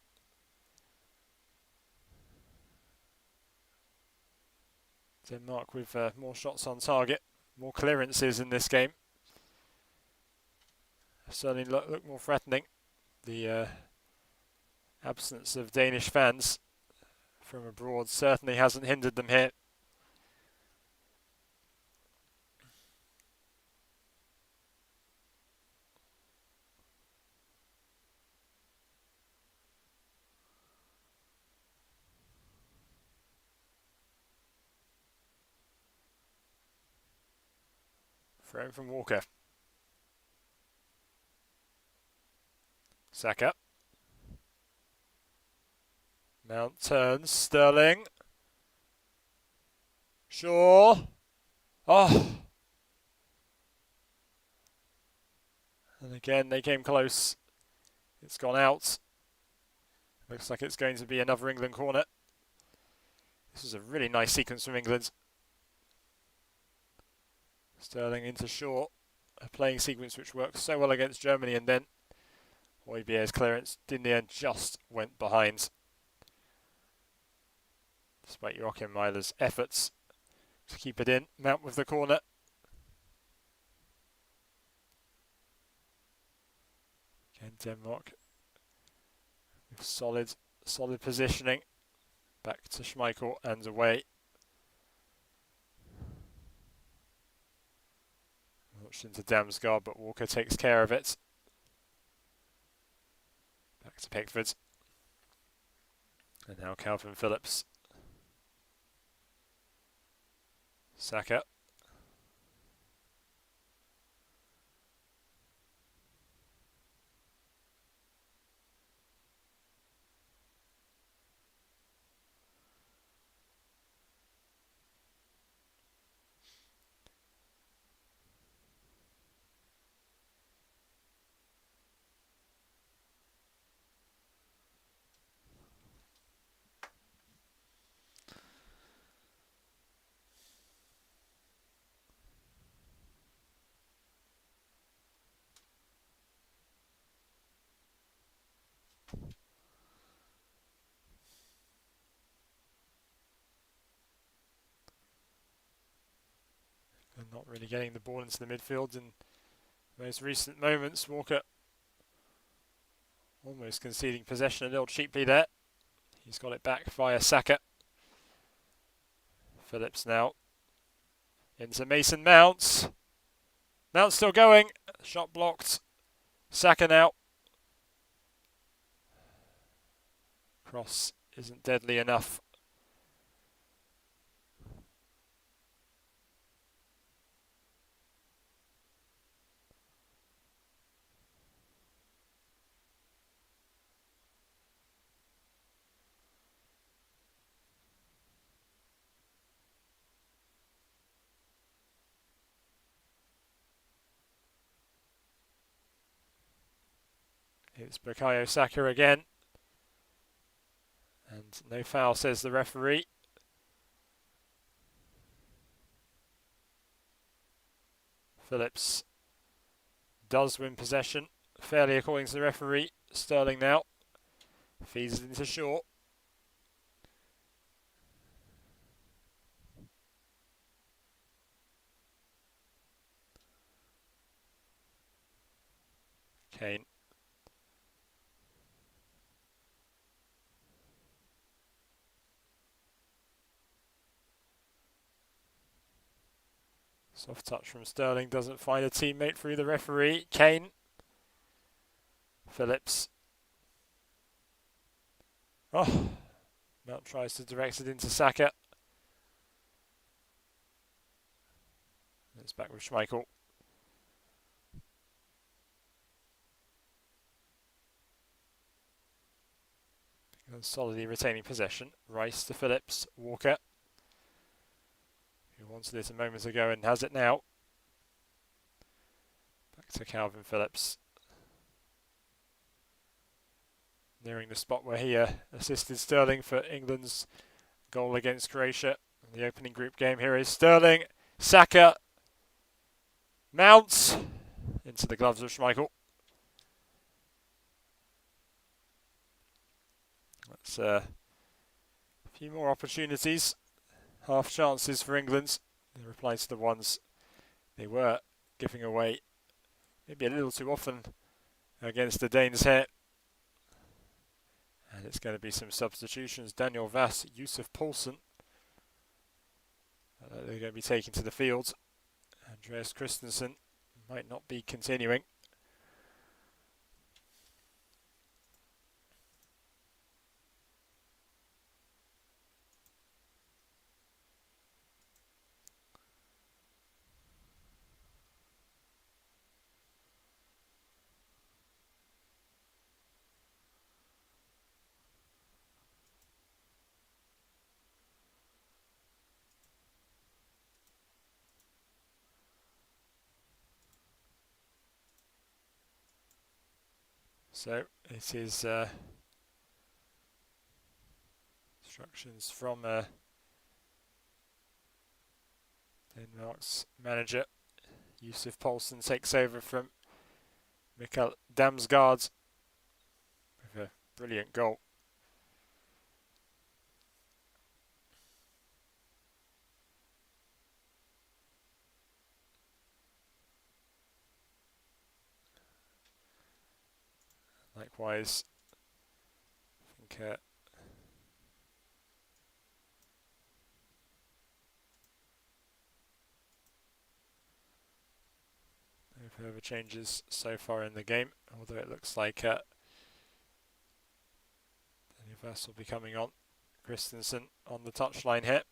[SPEAKER 1] Denmark with more shots on target, more clearances in this game. Certainly look more threatening. The absence of Danish fans from abroad certainly hasn't hindered them here. Throw from Walker. Saka. Mount turns. Sterling. Shaw. Oh. And again, they came close. It's gone out. Looks like it's going to be another England corner. This is a really nice sequence from England. Sterling into Shaw. A playing sequence which works so well against Germany, and then Højbjerg's clearance in the end just went behind. Despite Joachim Meyler's efforts to keep it in. Mount with the corner. Again, Denmark with solid positioning. Back to Schmeichel and away. Launched into Damsgaard, but Walker takes care of it. Back to Pickford. And now Calvin Phillips. Saka. And not really getting the ball into the midfield in most recent moments. Walker almost conceding possession a little cheaply there. He's got it back via Saka. Phillips now into Mason Mount. Mount's still going. Shot blocked. Saka now. Cross isn't deadly enough. It's Bukayo Saka again. And no foul, says the referee. Phillips does win possession, fairly according to the referee. Sterling now feeds it into Shaw. Kane. Soft touch from Sterling, doesn't find a teammate through the referee. Kane. Phillips. Oh, Mount tries to direct it into Saka. It's back with Schmeichel. And solidly retaining possession. Rice to Phillips. Walker, who wanted it a moment ago and has it now. Back to Calvin Phillips. Nearing the spot where he assisted Sterling for England's goal against Croatia in the opening group game. Here is Sterling. Saka. Mounts into the gloves of Schmeichel. That's a few more opportunities, half chances for England in reply to the ones they were giving away maybe a little too often against the Danes here. And it's going to be some substitutions. Daniel Vass, Yusuf Poulsen, they're going to be taken to the field. Andreas Christensen might not be continuing. So it is instructions from Denmark's manager. Yusuf Poulsen takes over from Mikael Damsgaard with a brilliant goal. Likewise, I think no further changes so far in the game, although it looks like Daniel Vass will be coming on. Christensen on the touchline here.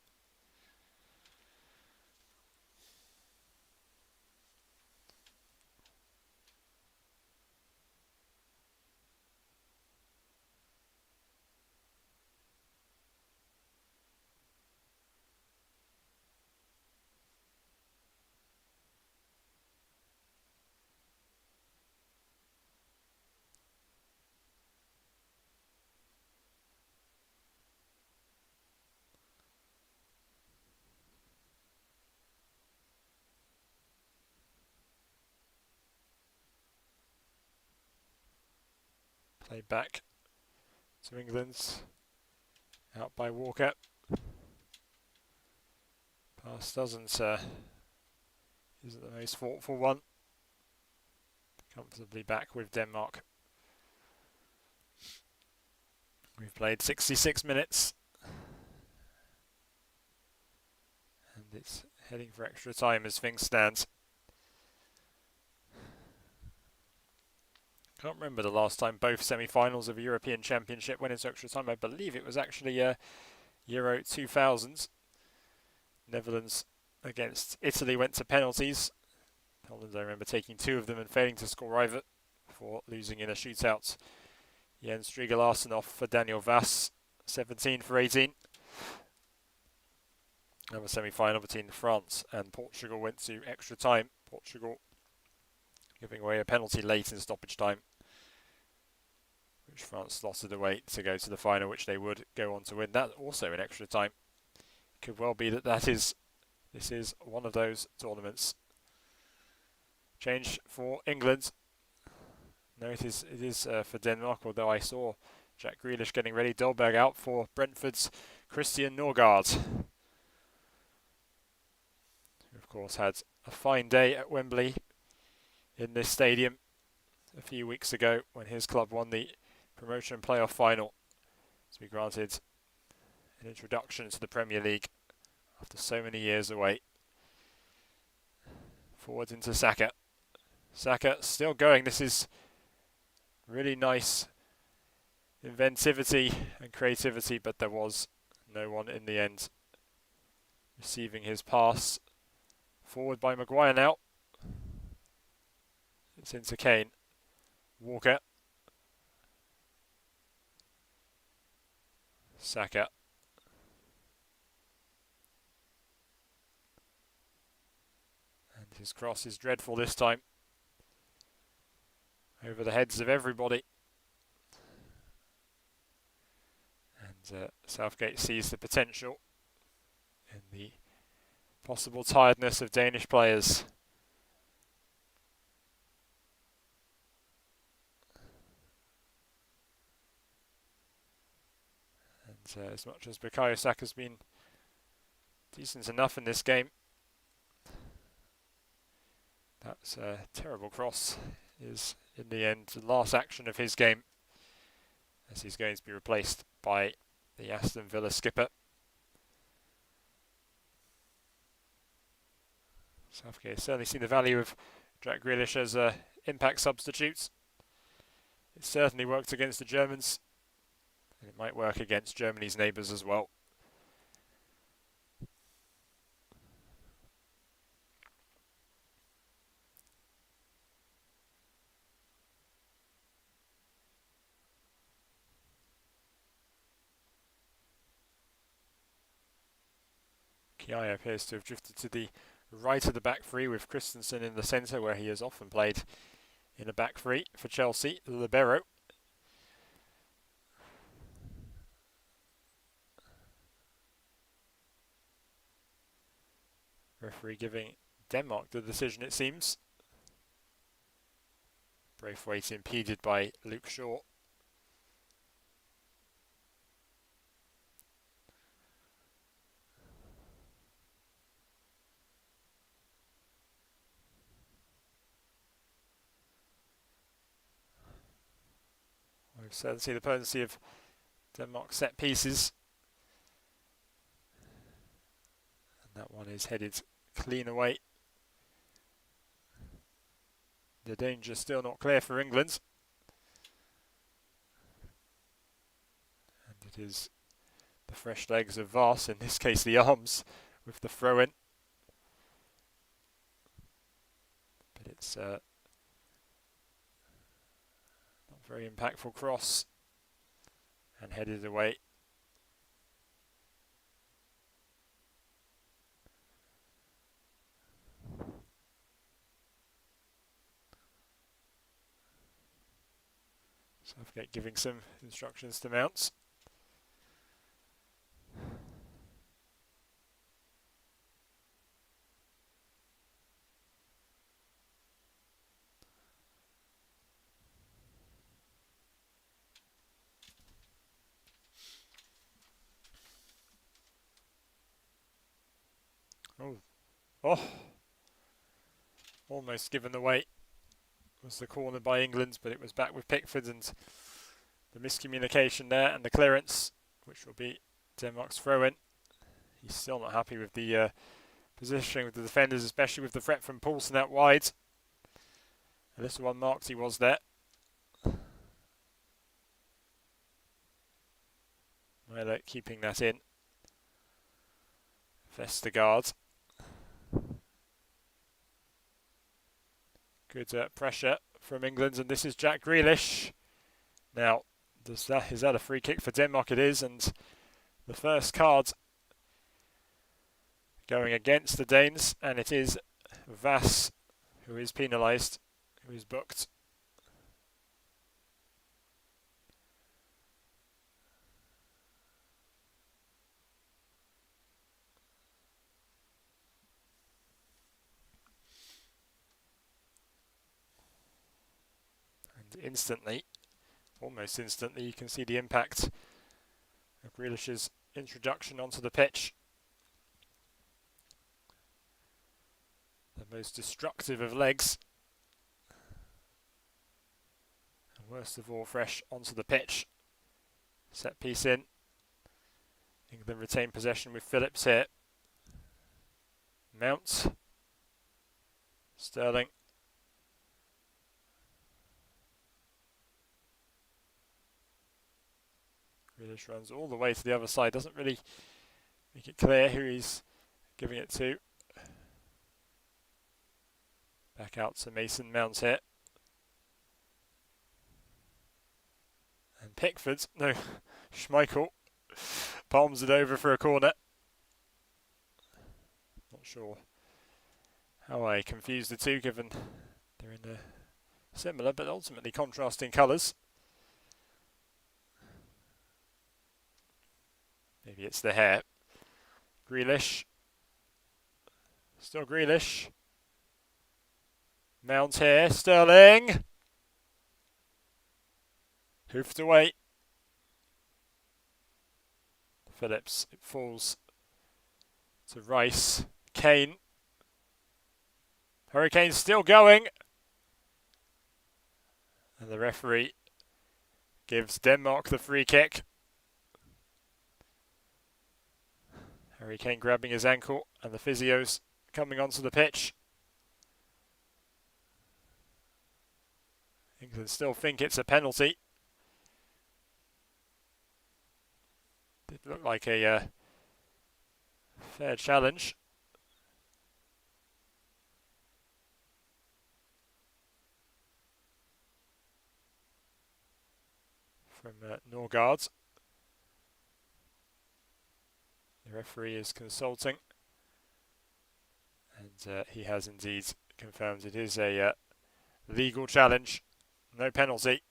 [SPEAKER 1] Played back to England, out by Walker. Pass isn't the most thoughtful one. Comfortably back with Denmark. We've played 66 minutes. And it's heading for extra time as things stand. can't remember the last time both semi-finals of a European Championship went into extra time. I believe it was actually Euro 2000. Netherlands against Italy went to penalties. Holland, I remember taking 2 of them and failing to score either before losing in a shootout. Jens Striegel Larsen off for Daniel Vass, 17 for 18. Another semi-final between France and Portugal went to extra time. Portugal giving away a penalty late in stoppage time, which France slotted away to go to the final, which they would go on to win. That also in extra time. Could well be that this is one of those tournaments. Change for England. No, it is for Denmark, although I saw Jack Grealish getting ready. Dolberg out for Brentford's Christian Norgard, who of course had a fine day at Wembley in this stadium a few weeks ago when his club won the promotion playoff final to be granted an introduction to the Premier League after so many years away. Forwards into Saka. Saka still going. This is really nice inventivity and creativity, but there was no one in the end receiving his pass. Forward by Maguire now. It's into Kane. Walker. Saka. And his cross is dreadful this time. Over the heads of everybody. And Southgate sees the potential in the possible tiredness of Danish players. And as much as Bukayo Saka's been decent enough in this game, that's a terrible cross is in the end the last action of his game, as he's going to be replaced by the Aston Villa skipper. Southgate has certainly seen the value of Jack Grealish as an impact substitute. It certainly worked against the Germans, and it might work against Germany's neighbours as well. Kiai appears to have drifted to the right of the back three, with Christensen in the centre, where he has often played in a back three for Chelsea, the libero. Referee giving Denmark the decision, it seems. Braithwaite impeded by Luke Shaw. We've certainly seen the potency of Denmark's set pieces. And that one is headed clean away. The danger still not clear for England. And it is the fresh legs of Vass, in this case the arms, with the throw-in. But it's not very impactful cross, and headed away. Southgate giving some instructions to Mounts. Oh, almost given away was the corner by England, but it was back with Pickford, and the miscommunication there and the clearance, which will be Denmark's throw-in. He's still not happy with the positioning of the defenders, especially with the threat from Poulsen out wide. A little unmarked he was there. Violet keeping that in. Vestergaard. Good pressure from England, and this is Jack Grealish. Now, is that a free kick for Denmark? It is, and the first card going against the Danes, and it is Vass who is penalised, who is booked. And instantly, almost instantly, you can see the impact of Grealish's introduction onto the pitch. The most destructive of legs. And worst of all, fresh onto the pitch. Set piece in. England retain possession with Phillips here. Mount. Sterling. Grealish runs all the way to the other side. Doesn't really make it clear who he's giving it to. Back out to Mason Mount here. And Pickford, no, Schmeichel palms it over for a corner. Not sure how I confused the two, given they're in similar but ultimately contrasting colours. Maybe it's the hair. Grealish. Still Grealish. Mount here. Sterling. Hoofed away. Phillips. It falls to Rice. Kane. Hurricane's still going. And the referee gives Denmark the free kick. Harry Kane grabbing his ankle, and the physios coming onto the pitch. England still think it's a penalty. Did look like a fair challenge. From Norgard. The referee is consulting, and he has indeed confirmed it is a legal challenge, no penalty.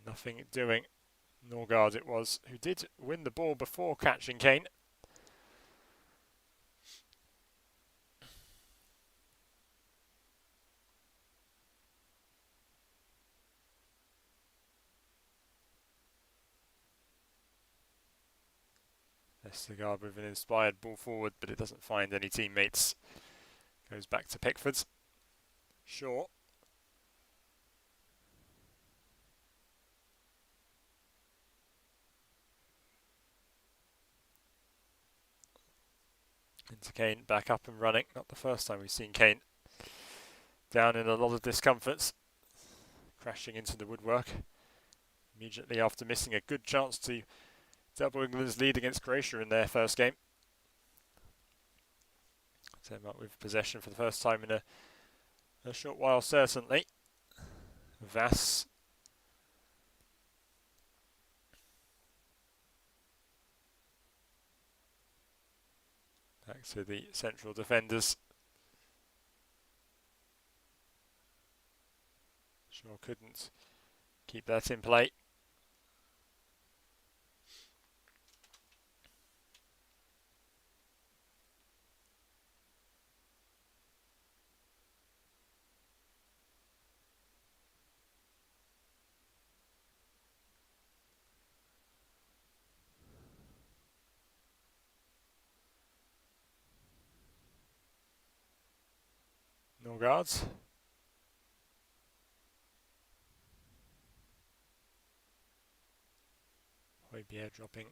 [SPEAKER 1] Nothing doing. Norgard it was, who did win the ball before catching Kane. Vestergaard with an inspired ball forward, but it doesn't find any teammates. Goes back to Pickford. Shaw. Into Kane, back up and running. Not the first time we've seen Kane down in a lot of discomforts. Crashing into the woodwork. Immediately after missing a good chance to double England's lead against Croatia in their first game. Denmark with possession for the first time in a short while, certainly. Vass. Back to the central defenders. Sure couldn't keep that in play. Norgard. Højbjerg dropping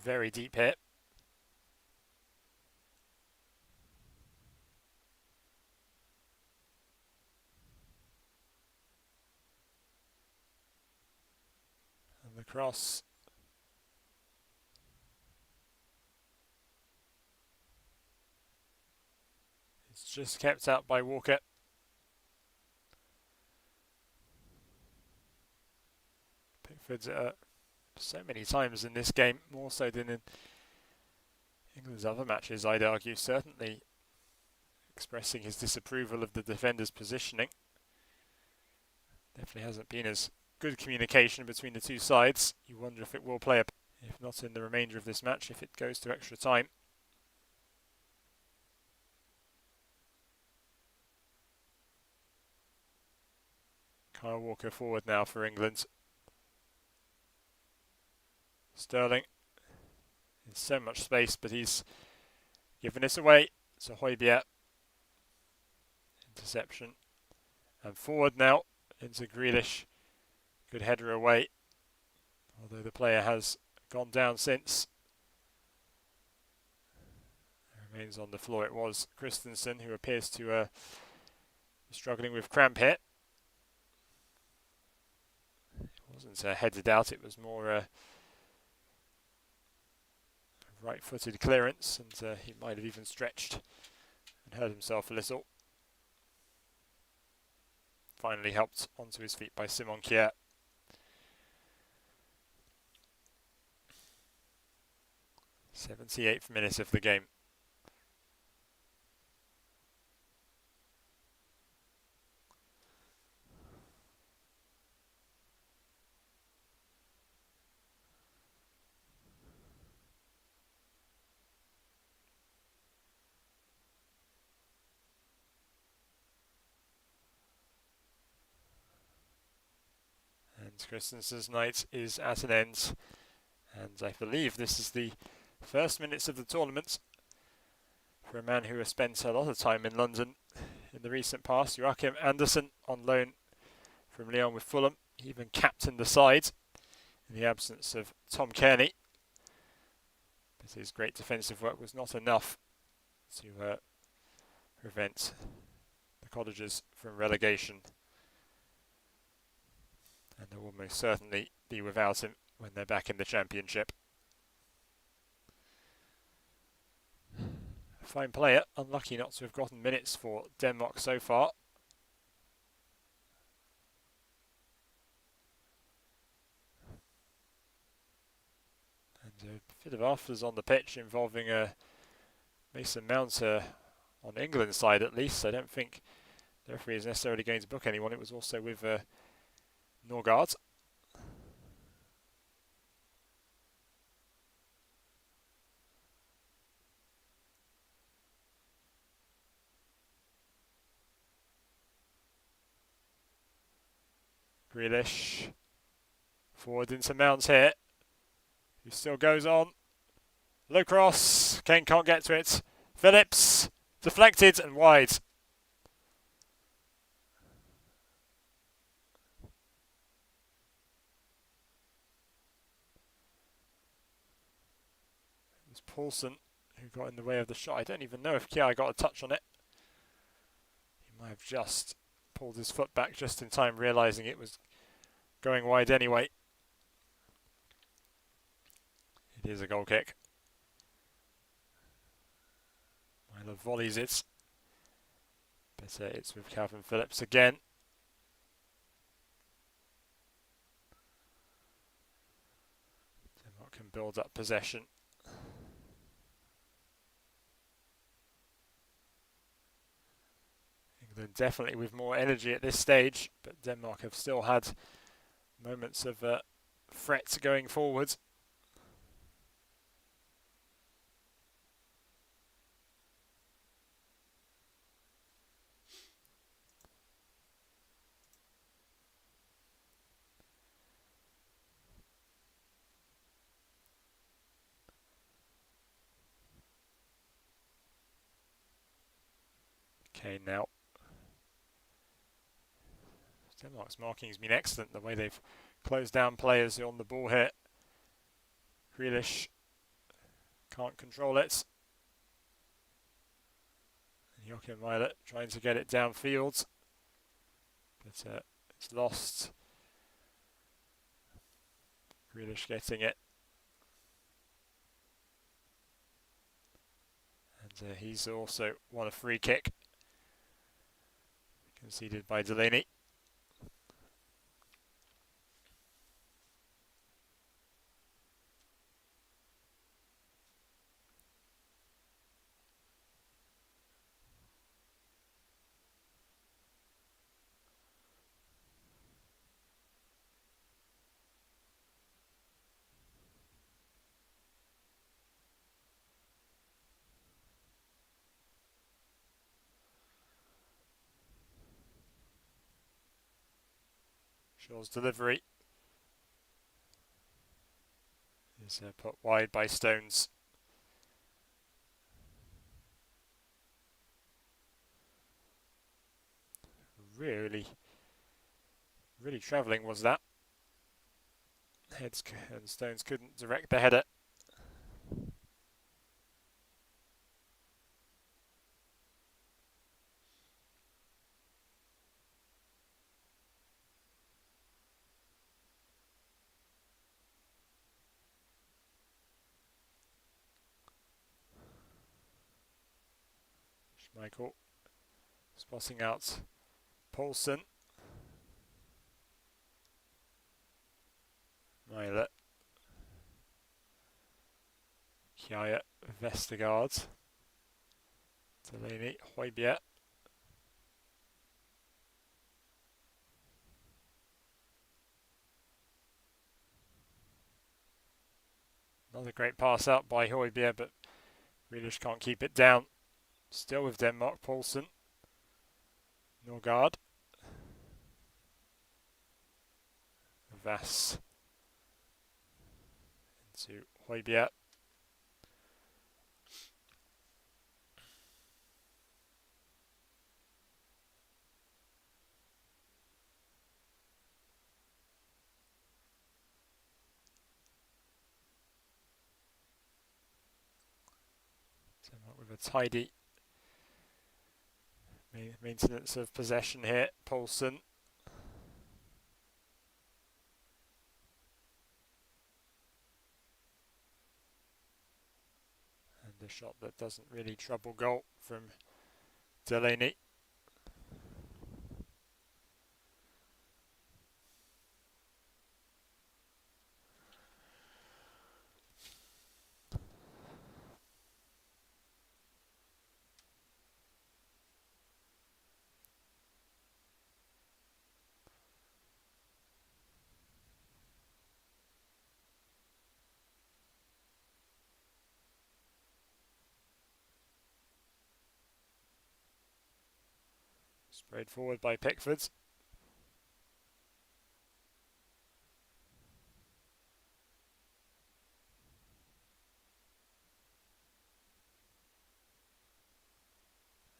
[SPEAKER 1] very deep here. cross. It's just kept out by Walker. Pickford's so many times in this game, more so than in England's other matches, I'd argue, certainly expressing his disapproval of the defender's positioning. Definitely hasn't been as good communication between the two sides. You wonder if it will play, if not in the remainder of this match, if it goes to extra time. Kyle Walker forward now for England. Sterling. There's so much space, but he's given this away. So Højbjerg. Interception. And forward now into Grealish. Good header away. Although the player has gone down since. Remains on the floor. It was Christensen who appears to be struggling with cramp here. It wasn't headed out, it was more a right-footed clearance, and he might have even stretched and hurt himself a little. Finally helped onto his feet by Simon Kjær. '78th minute of the game. And Christensen's night is at an end, and I believe this is the first minutes of the tournament for a man who has spent a lot of time in London in the recent past. Joachim Andersen on loan from Lyon with Fulham. He even captained the side in the absence of Tom Kearney. But his great defensive work was not enough to prevent the Cottagers from relegation. And they will most certainly be without him when they're back in the Championship. A fine player, unlucky not to have gotten minutes for Denmark so far. And a bit of afters on the pitch involving Mason Mount on England's side at least. I don't think the referee is necessarily going to book anyone. It was also with Norgard. Grealish forward into Mount here, who still goes on. Low cross, Kane can't get to it. Phillips, deflected and wide. It was Paulson who got in the way of the shot. I don't even know if Kjær got a touch on it. He might have just pulled his foot back just in time, realising it was going wide anyway. It is a goal kick. Milo volleys it. But it's with Calvin Phillips again. Denmark can build up possession. England definitely with more energy at this stage, but Denmark have still had moments of threat going forward. Okay, now Denmark's marking has been excellent, the way they've closed down players on the ball here. Grealish can't control it. Joachim Mæhle trying to get it downfield, but it's lost. Grealish getting it. And he's also won a free kick. Conceded by Delaney. Shaw's delivery is put wide by Stones. Really travelling was that. Heads and Stones couldn't direct the header. Schmeichel spotting out Poulsen. Myler. Kjær, Vestergaard. Delaney, Højbjerg. Another great pass out by Højbjerg, but Grealish can't keep it down. Still with Denmark, Poulsen. Norgard. Vass. Into Højbjerg. Denmark with a tidy maintenance of possession here. Poulsen. And a shot that doesn't really trouble goal from Delaney. Sprayed forward by Pickford.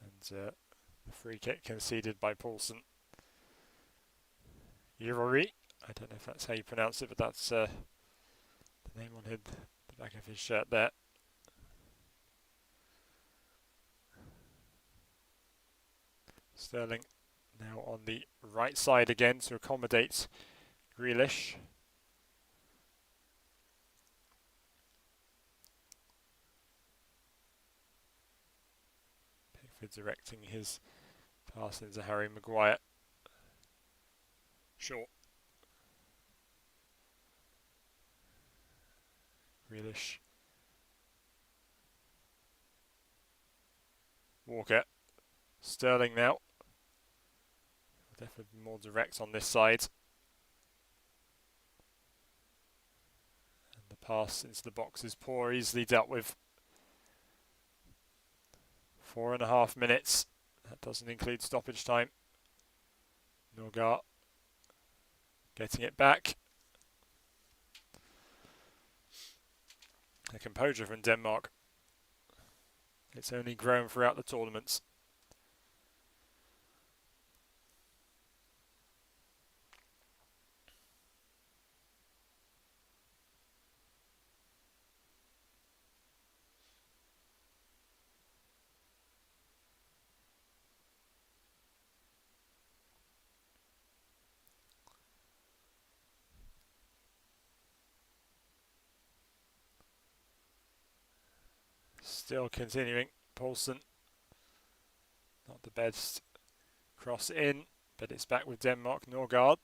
[SPEAKER 1] And the free kick conceded by Poulsen. Urori. I don't know if that's how you pronounce it, but that's the name on the back of his shirt there. Sterling now on the right side again to accommodate Grealish. Pickford directing his pass into Harry Maguire. Short. Grealish. Walker. Sterling now. Definitely more direct on this side. And the pass into the box is poor, easily dealt with. 4.5 minutes. That doesn't include stoppage time. Norgard getting it back. The composure from Denmark. It's only grown throughout the tournaments. Still continuing. Poulsen. Not the best cross in, but it's back with Denmark. Norgard.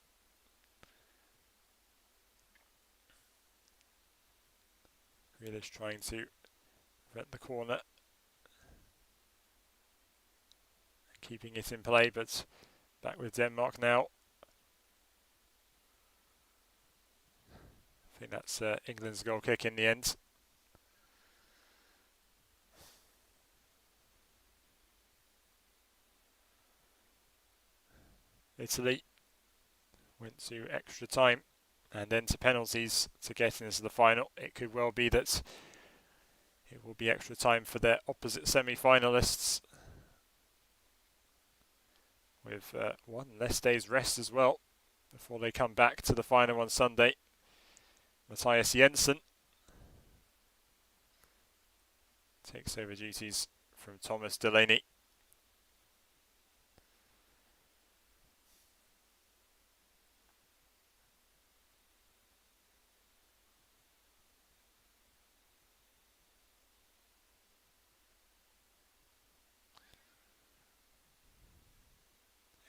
[SPEAKER 1] Grealish trying to prevent the corner. Keeping it in play, but back with Denmark now. I think that's England's goal kick in the end. Italy went to extra time and then to penalties to get into the final. It could well be that it will be extra time for their opposite semi-finalists, with one less day's rest as well before they come back to the final on Sunday. Matthias Jensen takes over duties from Thomas Delaney.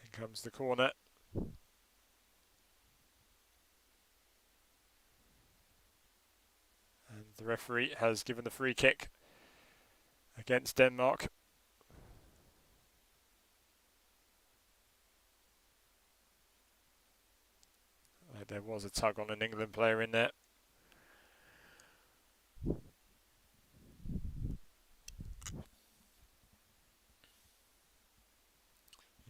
[SPEAKER 1] Here comes the corner. And the referee has given the free kick against Denmark. There was a tug on an England player in there. You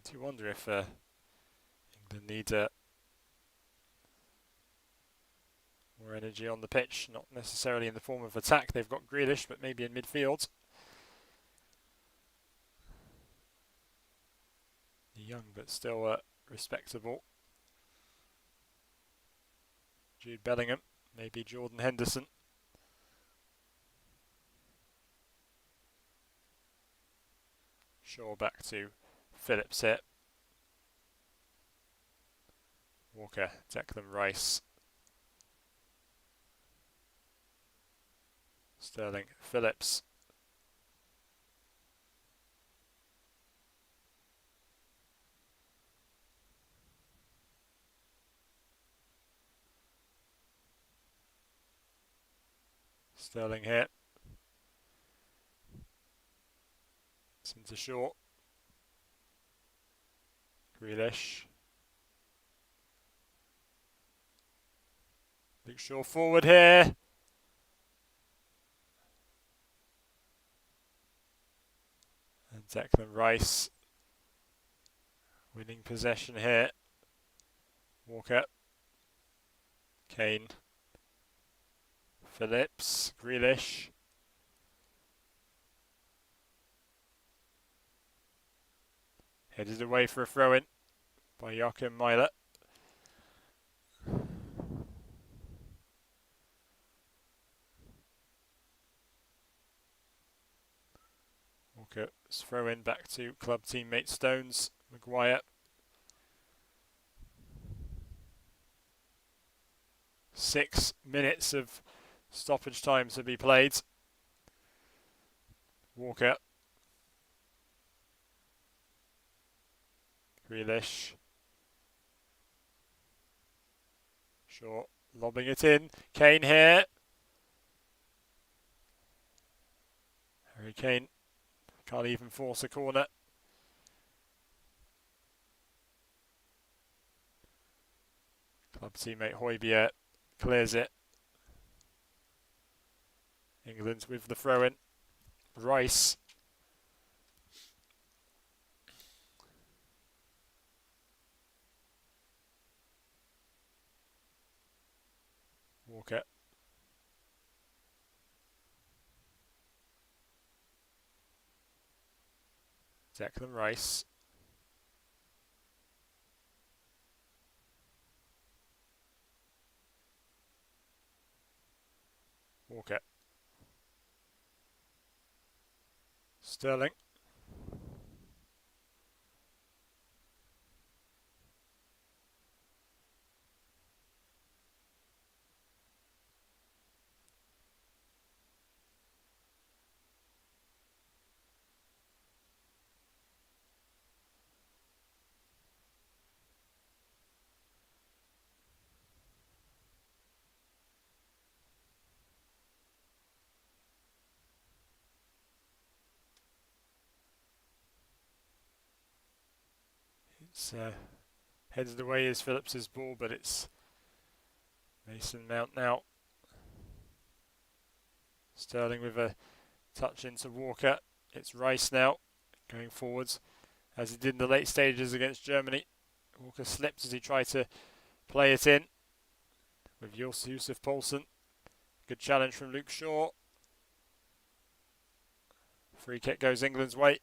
[SPEAKER 1] do wonder if England need more energy on the pitch, not necessarily in the form of attack. They've got Grealish, but maybe in midfield. Young, but still respectable. Jude Bellingham, maybe Jordan Henderson. Shaw back to Phillips here. Walker, Declan Rice. Sterling, Phillips. Sterling here. It's into Shaw. Grealish. Luke Shaw forward here. And Declan Rice winning possession here. Walker. Kane. Phillips. Grealish. Headed away for a throw-in by Joachim Meiler. Walker's throw-in back to club teammate Stones. Maguire. 6 minutes of stoppage time to be played. Walker. Grealish. Shaw lobbing it in. Kane here. Harry Kane can't even force a corner. Club teammate Højbjerg clears it. England with the throw-in. Rice. Walker. Declan Rice. Walker. Sterling. It's headed away as Phillips' ball, but it's Mason Mount now. Sterling with a touch into Walker. It's Rice now, going forwards, as he did in the late stages against Germany. Walker slipped as he tried to play it in with Yusuf Poulsen. Good challenge from Luke Shaw. Free kick goes England's way.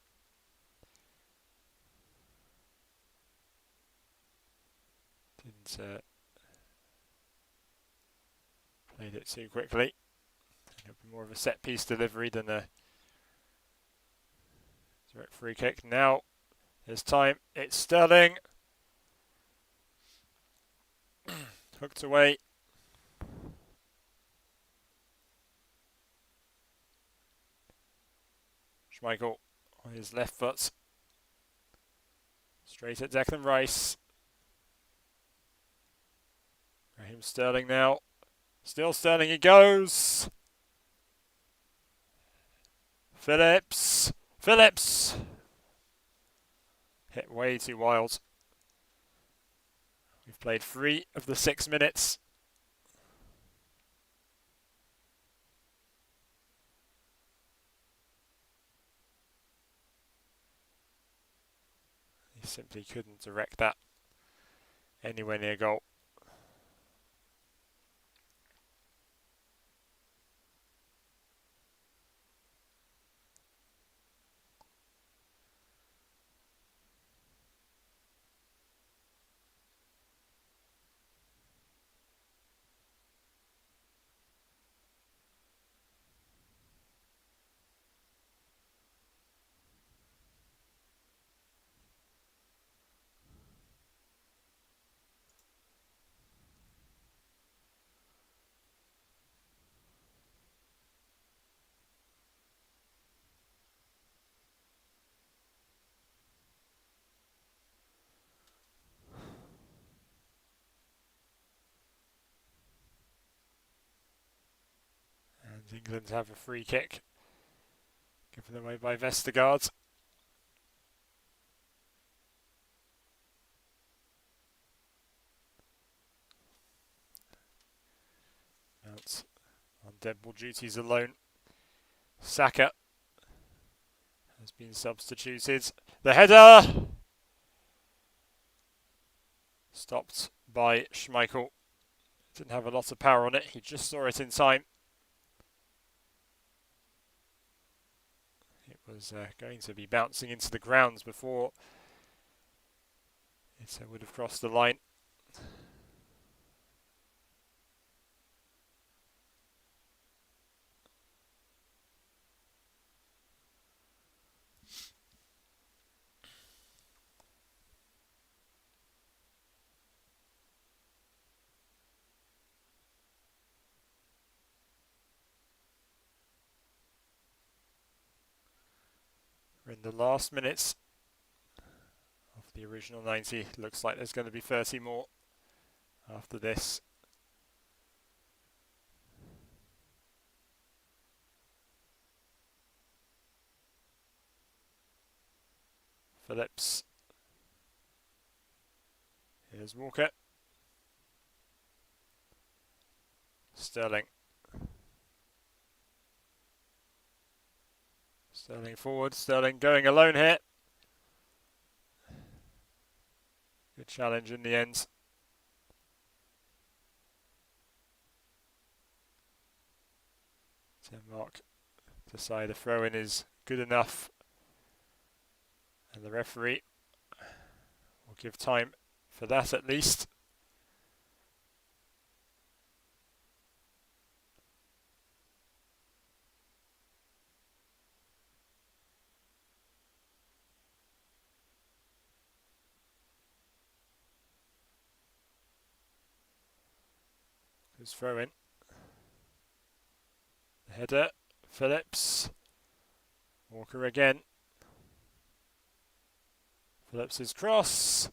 [SPEAKER 1] Didn't played it too quickly. It'll be more of a set piece delivery than a direct free kick. Now there's time. It's Sterling. Hooked away. Schmeichel on his left foot. Straight at Declan Rice. Raheem Sterling now. Still Sterling, he goes. Phillips. Hit way too wild. We've played 3 of the 6 minutes. He simply couldn't direct that anywhere near goal. England have a free kick given away by Vestergaard. Mount on dead ball duties alone. Saka has been substituted. The header! Stopped by Schmeichel. Didn't have a lot of power on it. He just saw it in time. It was going to be bouncing into the grounds before it would have crossed the line. We're in the last minutes of the original 90. Looks like there's going to be 30 more after this. Phillips. Here's Walker. Sterling. Sterling forward. Sterling going alone here. Good challenge in the end. Denmark decide the throw-in is good enough. And the referee will give time for that at least. Who's throw-in? The header, Phillips. Walker again. Phillips' cross.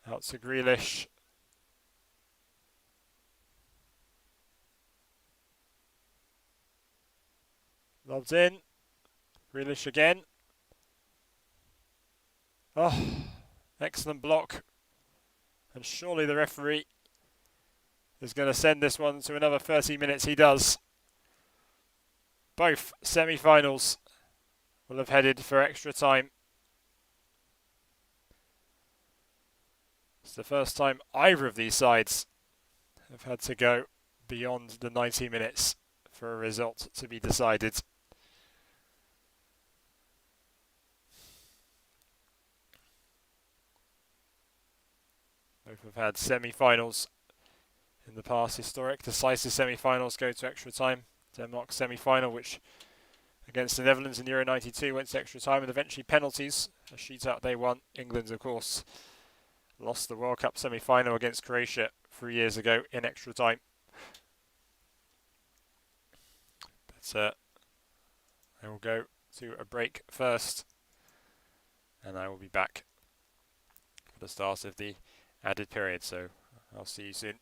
[SPEAKER 1] Out to Grealish. Lobbed in. Grealish again. Oh, Excellent block. And surely the referee is going to send this one to another 30 minutes. He does. Both semi-finals will have headed for extra time. It's the first time either of these sides have had to go beyond the 90 minutes for a result to be decided. Both have had semi-finals in the past. Historic, decisive semi-finals go to extra time. Denmark's semi-final, which against the Netherlands in Euro 92 went to extra time and eventually penalties. A shootout they won. England, of course, lost the World Cup semi-final against Croatia 3 years ago in extra time. But I will go to a break first, and I will be back for the start of the added period. So I'll see you soon.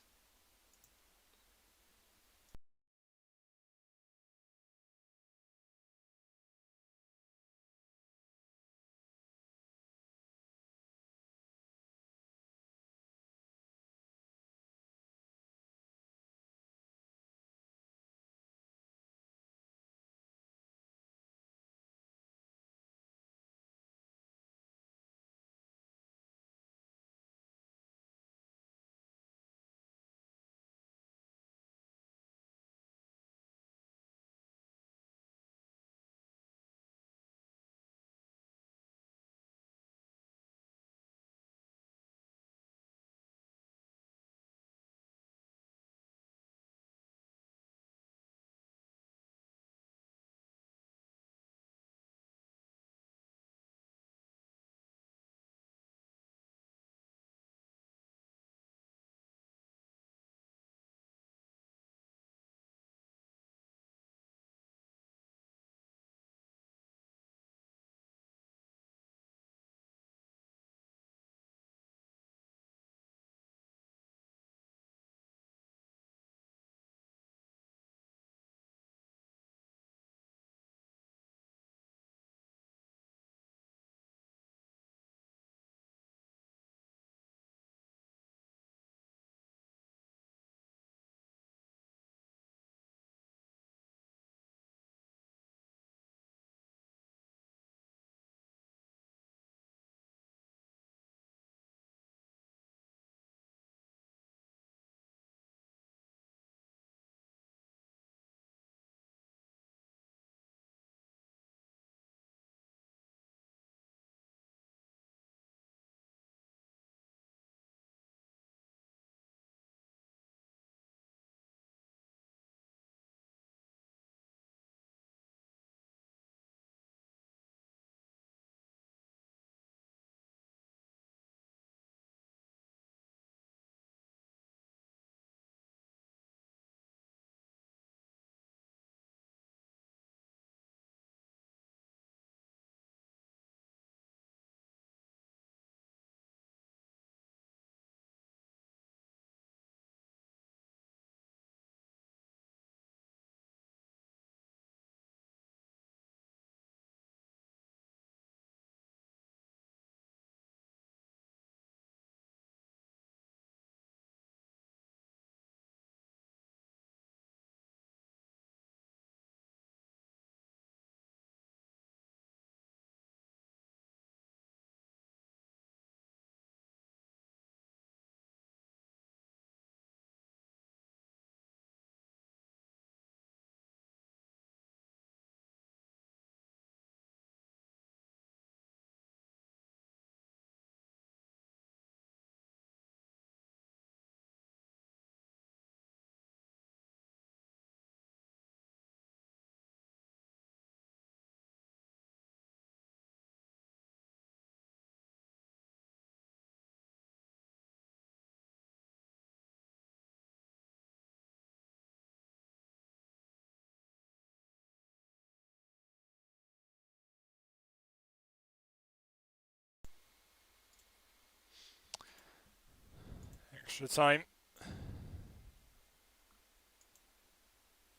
[SPEAKER 1] Extra time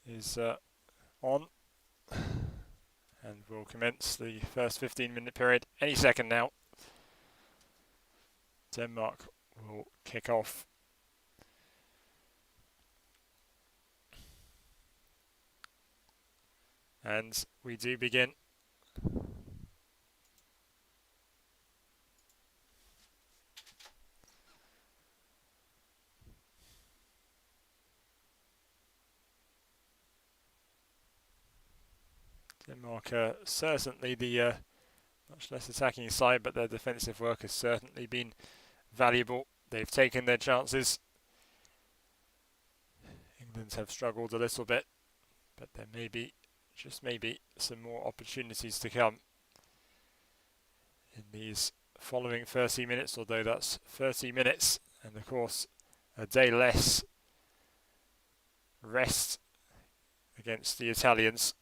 [SPEAKER 1] is on, and we'll commence the first 15-minute period any second now. Denmark will kick off. And we do begin. Denmark are certainly the much less attacking side, but their defensive work has certainly been valuable. They've taken their chances. England have struggled a little bit, but there may be, just maybe, some more opportunities to come in these following 30 minutes, although that's 30 minutes and of course a day less rest against the Italians.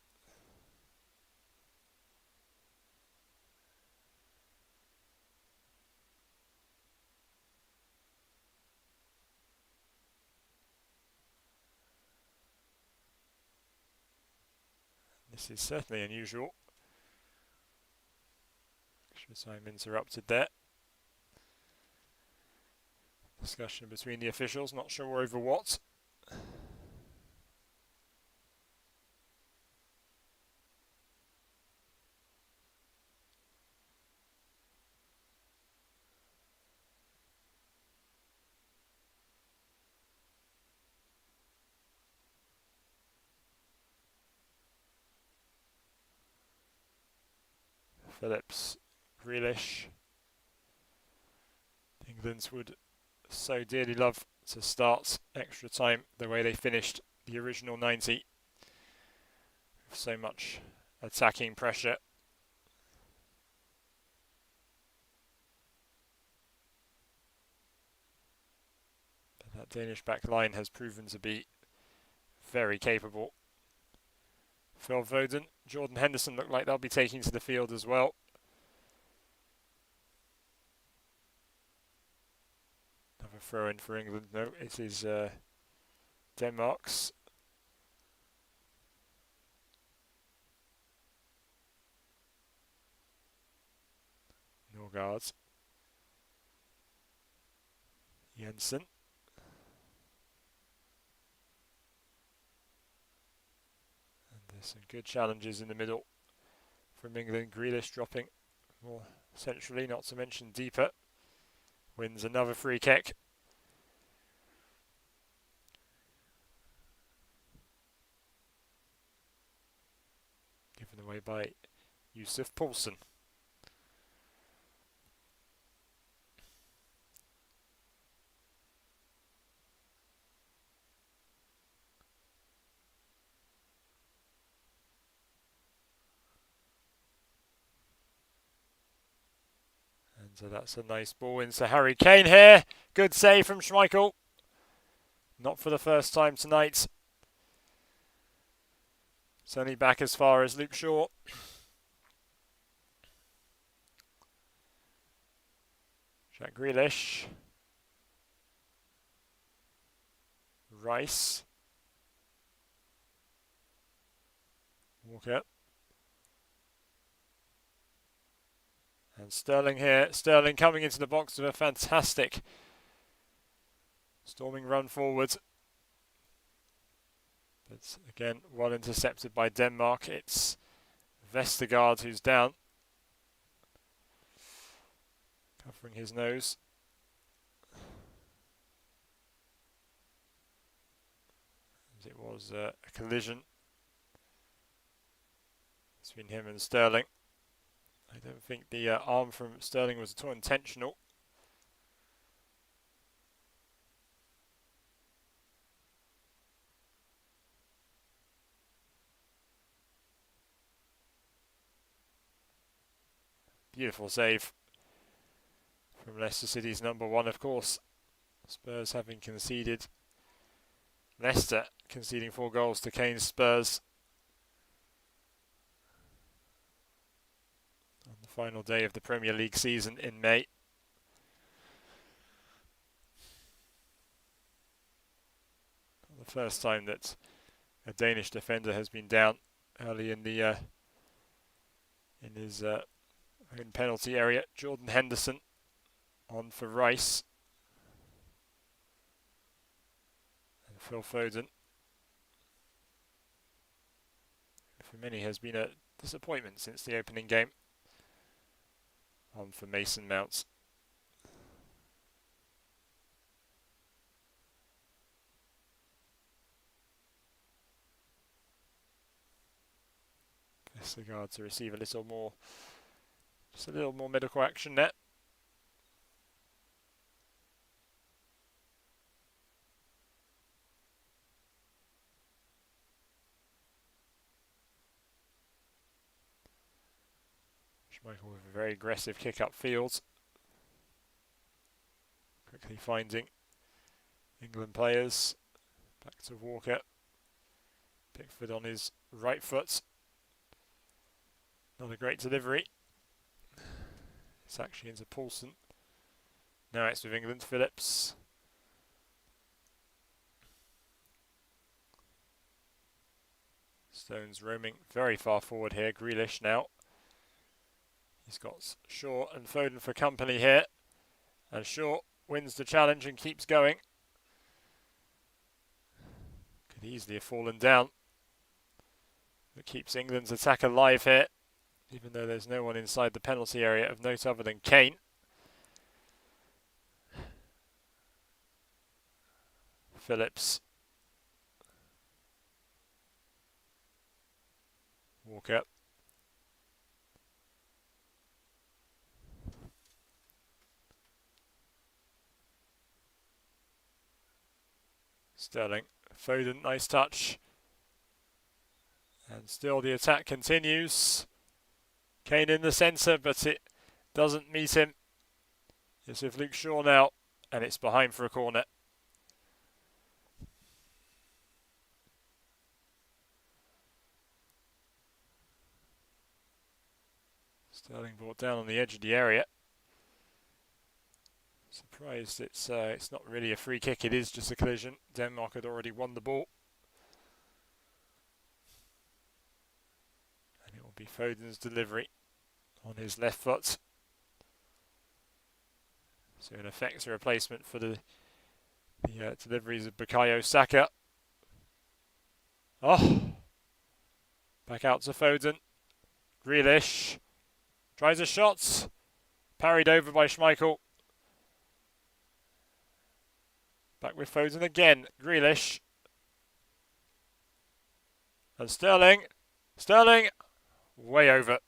[SPEAKER 1] This is certainly unusual. Extra time interrupted there. Discussion between the officials, not sure over what. Phillips, Grealish. England would so dearly love to start extra time the way they finished the original 90. With so much attacking pressure. But that Danish back line has proven to be very capable. Phil Foden, Jordan Henderson look like they'll be taking to the field as well. Another throw in for England. No, it is Denmark's. Norgard. Jensen. Some good challenges in the middle from England. Grealish dropping more centrally, not to mention deeper. Wins another free kick. Given away by Yusuf Poulsen. So that's a nice ball into Harry Kane here. Good save from Schmeichel. Not for the first time tonight. It's only back as far as Luke Shaw. Jack Grealish. Rice. Walker. And Sterling here. Sterling coming into the box with a fantastic storming run forward. But again, well intercepted by Denmark. It's Vestergaard who's down. Covering his nose. As it was a collision between him and Sterling. I don't think the arm from Sterling was at all intentional. Beautiful save from Leicester City's number one, of course. Spurs having conceded. Leicester conceding 4 goals to Kane's Spurs. On the final day of the Premier League season in May. The first time that a Danish defender has been down early in the in his own penalty area. Jordan Henderson On for Rice. And Phil Foden. For many has been a disappointment since the opening game. On for Mason Mount. Vestergaard to receive a little more, just a little more medical action there. Schmeichel with a very aggressive kick upfield. Quickly finding England players. Back to Walker. Pickford on his right foot. Not a great delivery. It's actually into Paulson. Now it's with England. Phillips. Stones roaming very far forward here. Grealish now. He's got Shaw and Foden for company here. And Shaw wins the challenge and keeps going. Could easily have fallen down. But keeps England's attack alive here. Even though there's no one inside the penalty area of note other than Kane. Phillips. Walker. Sterling. Foden, nice touch. And still the attack continues. Kane in the centre, but it doesn't meet him. It's with Luke Shaw now, and it's behind for a corner. Sterling brought down on the edge of the area. Surprised it's not really a free kick, it is just a collision. Denmark had already won the ball. And it will be Foden's delivery on his left foot. So in effect a replacement for the deliveries of Bukayo Saka. Oh! Back out to Foden. Grealish. Tries a shot. Parried over by Schmeichel. Back with Foden again. Grealish. And Sterling. Sterling. Way over.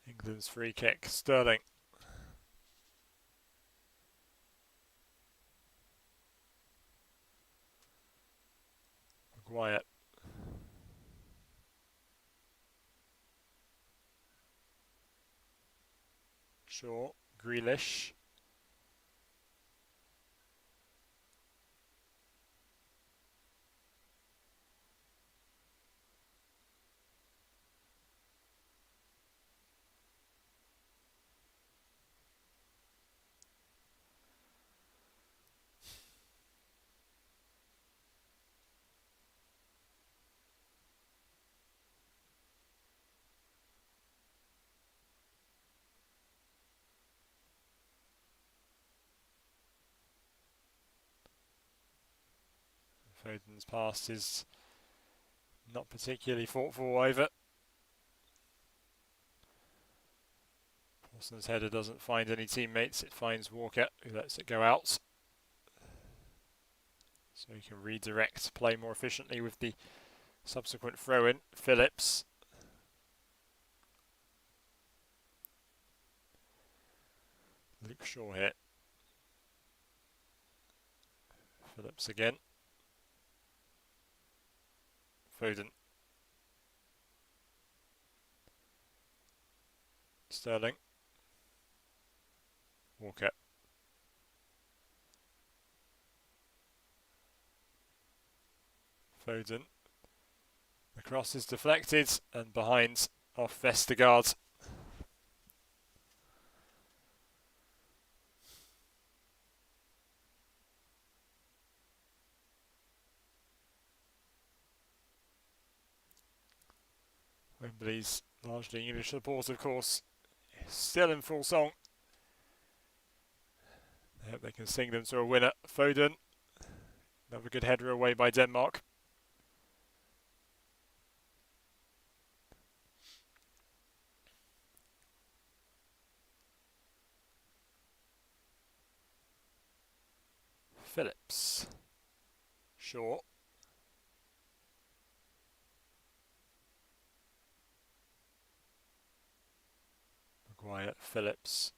[SPEAKER 1] England's free kick. Sterling. Maguire. Shaw. Grealish. Foden's pass is not particularly thoughtful either. Paulson's header doesn't find any teammates, it finds Walker, who lets it go out. So he can redirect, play more efficiently with the subsequent throw-in. Phillips. Luke Shaw here. Phillips again. Foden. Sterling. Walker. Foden. The cross is deflected and behind off Vestergaard. Wembley's largely English support, of course, still in full song. I hope they can sing them to a winner. Foden. Another good header away by Denmark. Phillips. Shaw. Maguire. Phillips.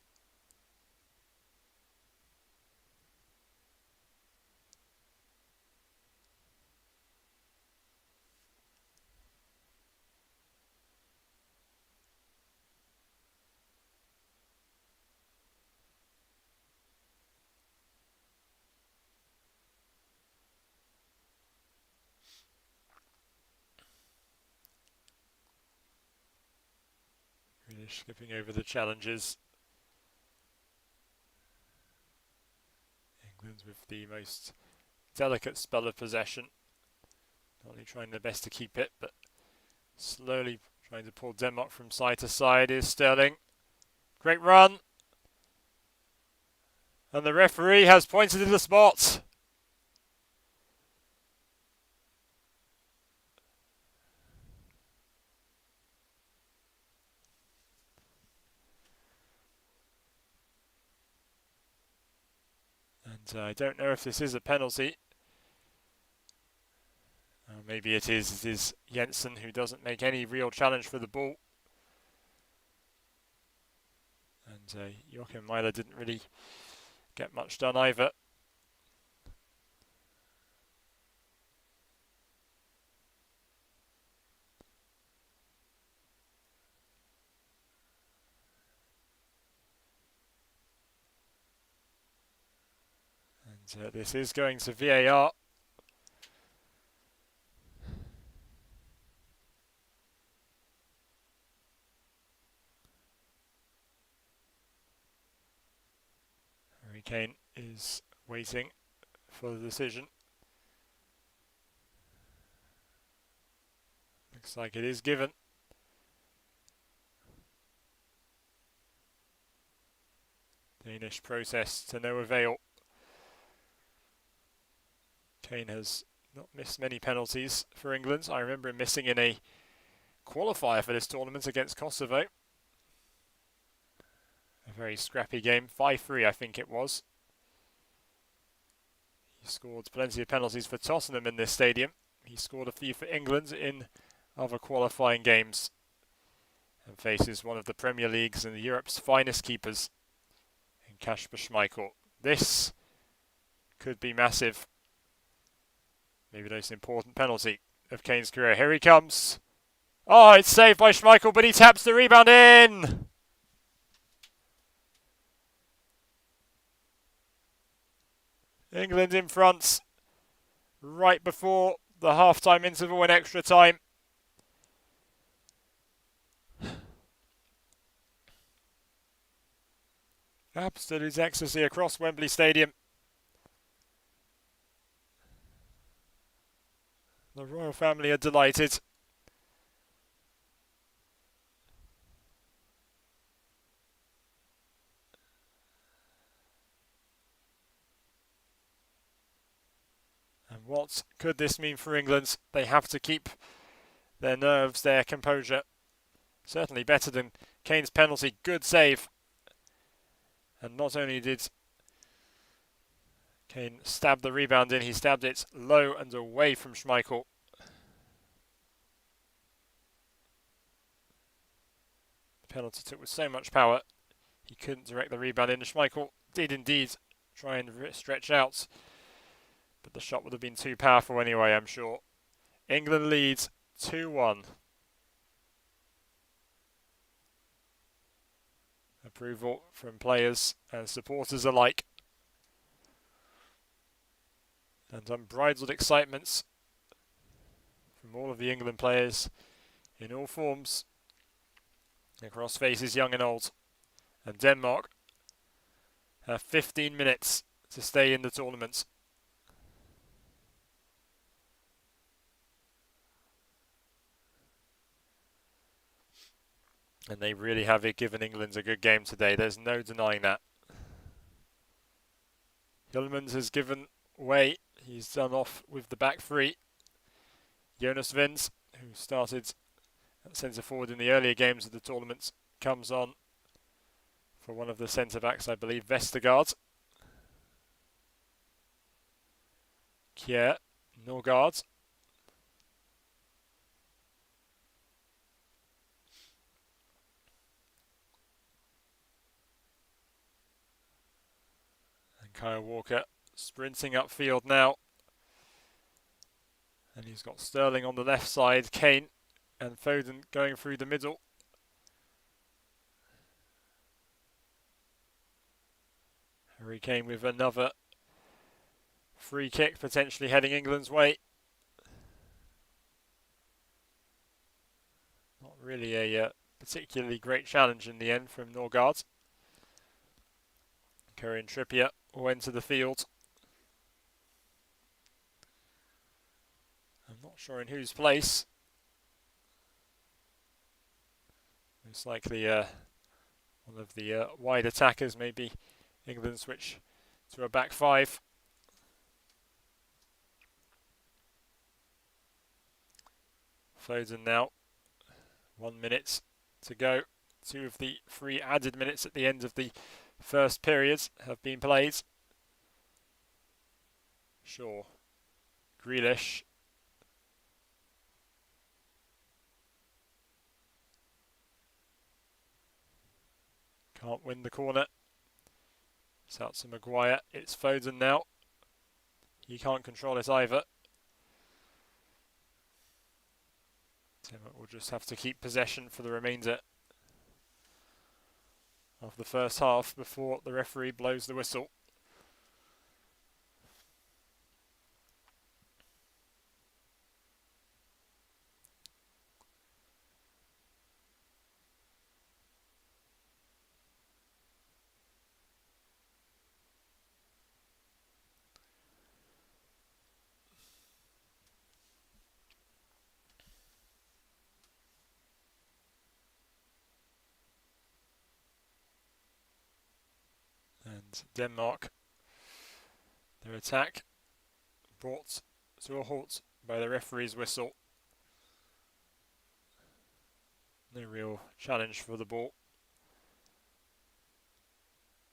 [SPEAKER 1] Really skipping over the challenges. England with the most delicate spell of possession. Not only trying their best to keep it, but slowly trying to pull Denmark from side to side is Sterling. Great run. And the referee has pointed to the spot. And I don't know if this is a penalty. Maybe it is. It is Jensen who doesn't make any real challenge for the ball. And Joachim Mæhle didn't really get much done either. And this is going to VAR. Harry Kane is waiting for the decision. Looks like it is given. Danish process to no avail. Kane has not missed many penalties for England. I remember him missing in a qualifier for this tournament against Kosovo. A very scrappy game, 5-3 I think it was. He scored plenty of penalties for Tottenham in this stadium. He scored a few for England in other qualifying games. And faces one of the Premier League's and Europe's finest keepers in Kasper Schmeichel. This could be massive. Maybe the most important penalty of Kane's career. Here he comes. Oh, it's saved by Schmeichel, but he taps the rebound in. England in front right before the half-time interval in extra time. Absolute ecstasy across Wembley Stadium. The royal family are delighted. And what could this mean for England? They have to keep their nerves, their composure. Certainly better than Kane's penalty. Good save. And not only did Kane stab the rebound in, he stabbed it low and away from Schmeichel. The penalty took with so much power, he couldn't direct the rebound in. Schmeichel did indeed try and stretch out, but the shot would have been too powerful anyway, I'm sure. England leads 2-1. approval from players and supporters alike. And unbridled excitements from all of the England players in all forms, across faces young and old. And Denmark have 15 minutes to stay in the tournament. And they really have given England a good game today. There's no denying that. Hjulmand has given way. He's done off with the back three. Jonas Vins, who started at centre forward in the earlier games of the tournament, comes on for one of the centre backs, I believe, Vestergaard. Kjær, Norgard. And Kyle Walker sprinting upfield now. And he's got Sterling on the left side, Kane and Foden going through the middle. Harry Kane with another free kick potentially heading England's way. Not really a particularly great challenge in the end from Norgard. Curry and Trippier will enter the field. I'm not sure in whose place. Most likely one of the wide attackers, maybe England switch to a back five. Foden now, 1 minute to go. 2 of the 3 added minutes at the end of the first period have been played. Shaw, Grealish. Can't win the corner. It's out to Maguire. It's Foden now. He can't control it either. Timmer will just have to keep possession for the remainder of the first half before the referee blows the whistle. And Denmark, their attack brought to a halt by the referee's whistle. No real challenge for the ball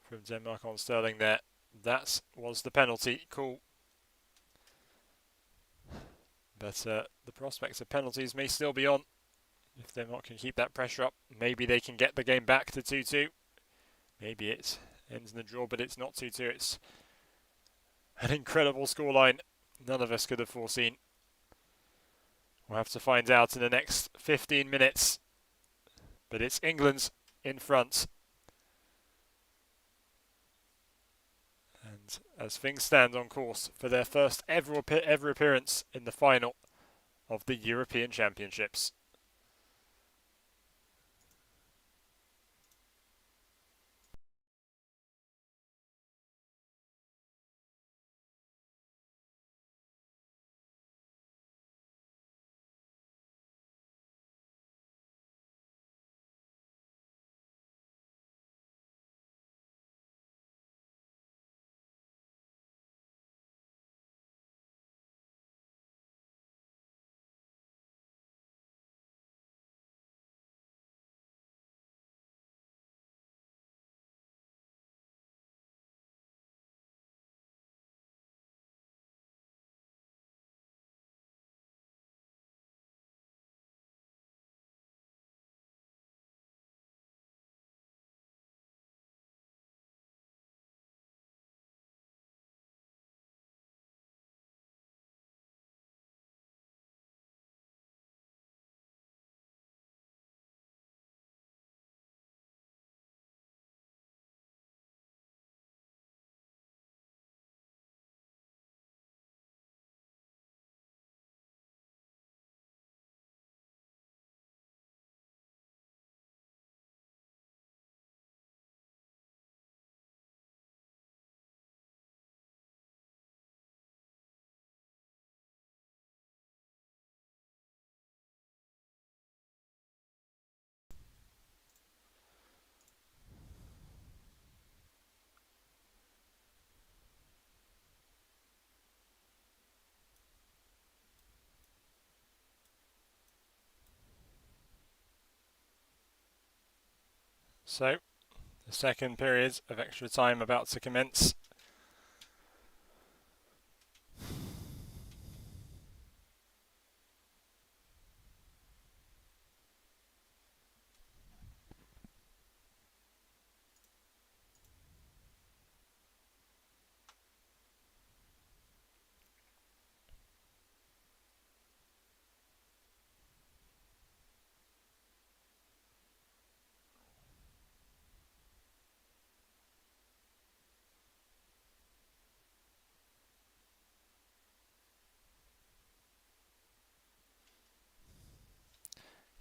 [SPEAKER 1] from Denmark on Sterling there. That was the penalty call. But the prospects of penalties may still be on. If Denmark can keep that pressure up, maybe they can get the game back to 2-2. Maybe it ends in a draw, but it's not 2-2. It's an incredible scoreline none of us could have foreseen. We'll have to find out in the next 15 minutes. But it's England in front. And as things stand on course for their first ever appearance in the final of the European Championships. So, the second period of extra time about to commence.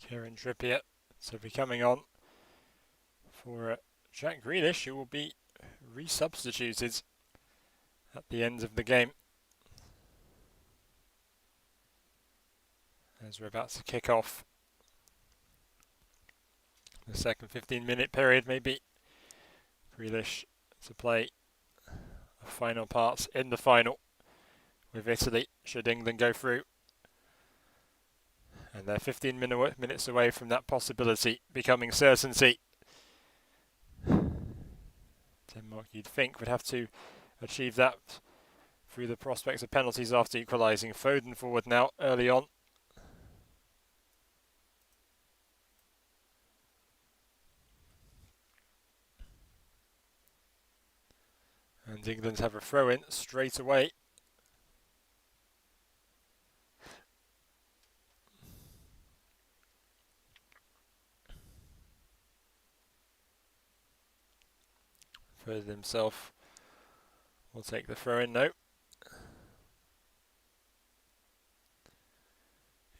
[SPEAKER 1] Kieran Trippier to be coming on for Jack Grealish, who will be resubstituted at the end of the game. As we're about to kick off the second 15-minute period, maybe Grealish to play a final part in the final with Italy, should England go through. And they're 15 minutes away from that possibility becoming certainty. Denmark, you'd think, would have to achieve that through the prospects of penalties after equalising. Foden forward now, early on. And England have a throw-in straight away. Foden himself will take the throw-in, no.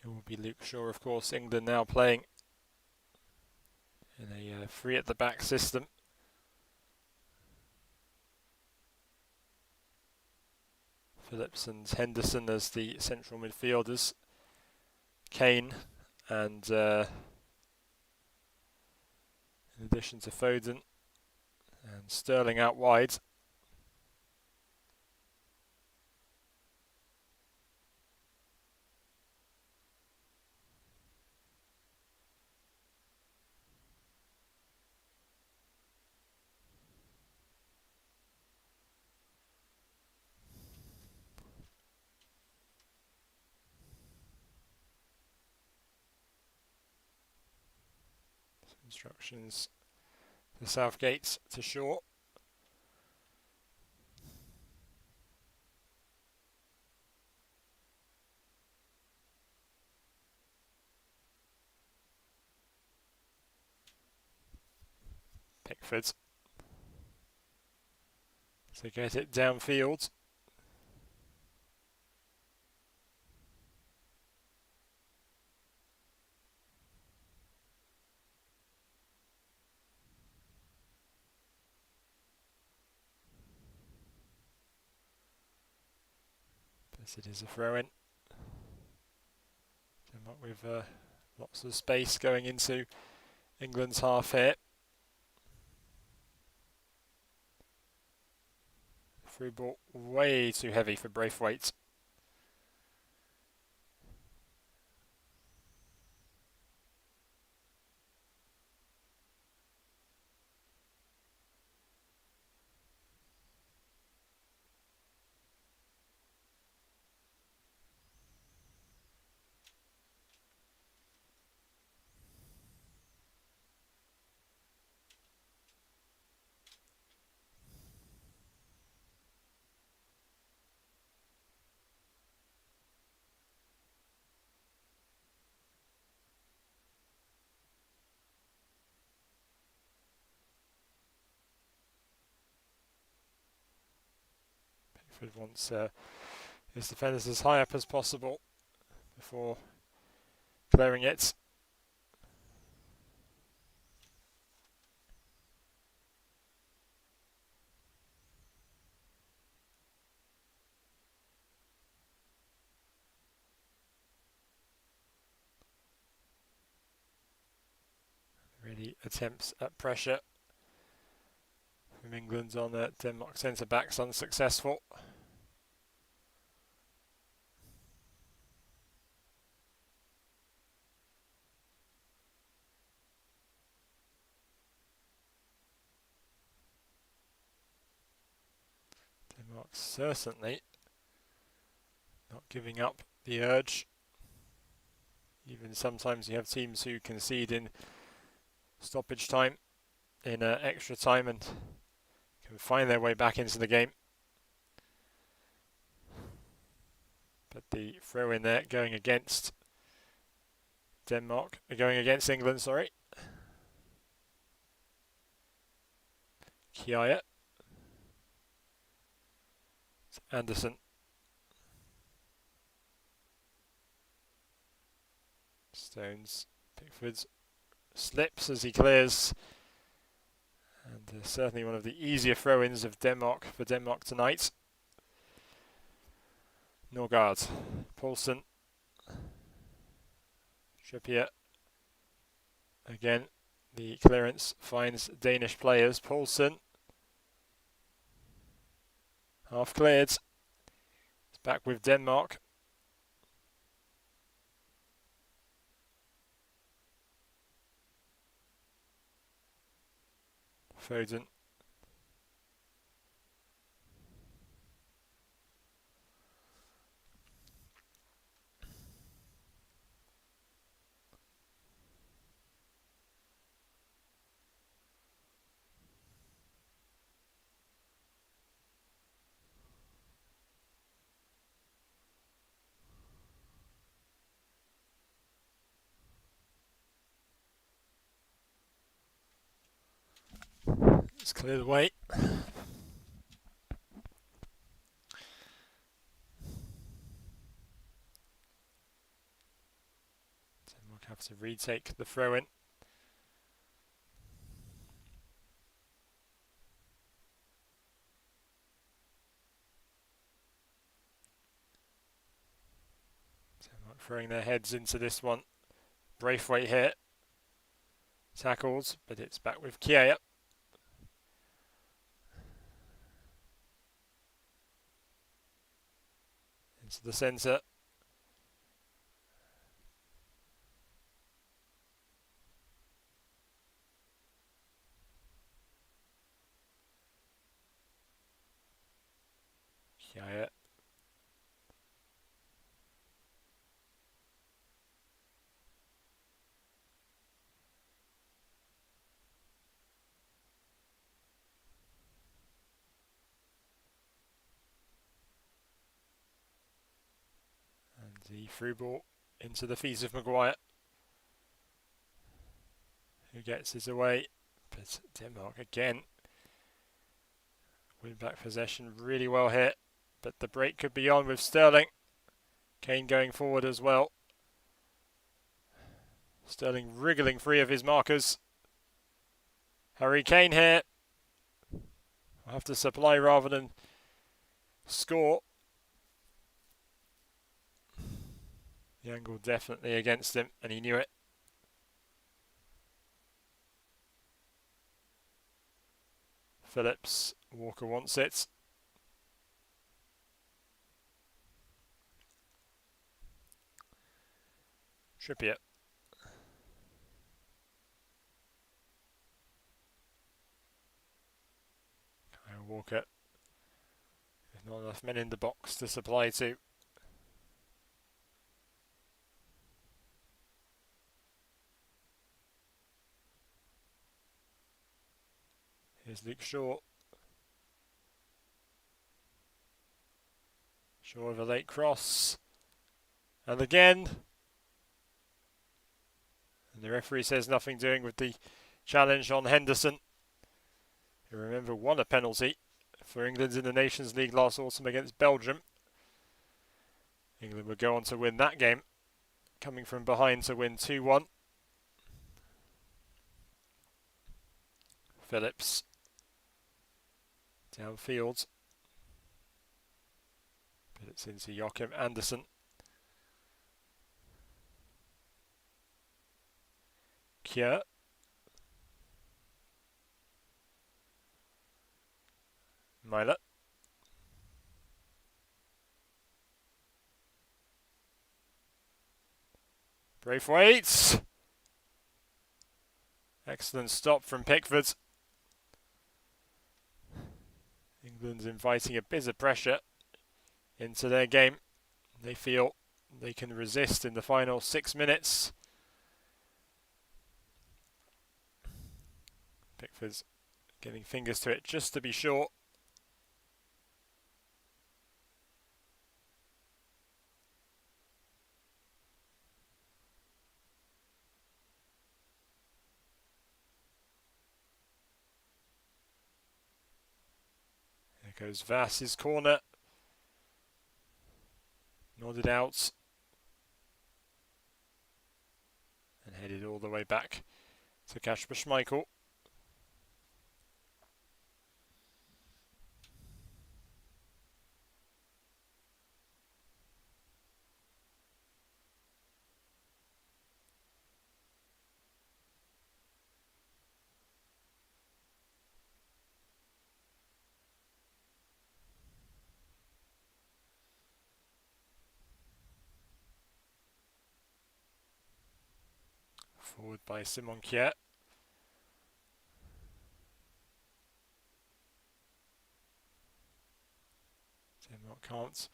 [SPEAKER 1] It will be Luke Shaw, of course. England now playing in a three at the back system. Phillips and Henderson as the central midfielders. Kane and in addition to Foden and Sterling out wide. Instructions to Southgate to Shaw. Pickford to get it downfield. Yes, it is a throw-in. Denmark with lots of space going into England's half here. Through ball way too heavy for Braithwaite. Pickford wants his defenders as high up as possible before clearing it. Really attempts at pressure from England on Denmark centre-backs unsuccessful. Denmark certainly not giving up the urge. Even sometimes you have teams who concede in stoppage time, in extra time, and can find their way back into the game. But the throw in there going against going against England, sorry. Kjaer. Anderson. Stones. Pickford slips as he clears. And certainly one of the easier throw-ins of Denmark for Denmark tonight. Norgard. Poulsen. Trippier. Again, the clearance finds Danish players. Poulsen. Half cleared. It's back with Denmark. Foden. It's cleared away. Denmark have to retake the throw-in. Denmark throwing their heads into this one. Braithwaite here. Tackles, but it's back with Kjaer. Into the centre. Kjaer. And the through ball into the feet of Maguire, who gets his away. But Denmark again win back possession really well here. But the break could be on with Sterling. Kane going forward as well. Sterling wriggling free of his markers. Harry Kane here. I'll have to supply rather than score. The angle definitely against him, and he knew it. Phillips. Walker wants it. Trippier. Kyle Walker. There's not enough men in the box to supply to. Here's Luke Shaw. Shaw with a late cross. And again. And the referee says nothing doing with the challenge on Henderson, who, remember, won a penalty for England in the Nations League last autumn against Belgium. England would go on to win that game, coming from behind to win 2-1. Phillips. Downfield. But it's into Joachim Andersen. Kjaer. Myler. Braithwaite. Excellent stop from Pickford. England's inviting a bit of pressure into their game. They feel they can resist in the final 6 minutes. Pickford's getting fingers to it just to be sure. There goes Vass's corner. Nodded out. And headed all the way back to Kasper Schmeichel. Forward by Simon Kjær. Denmark can't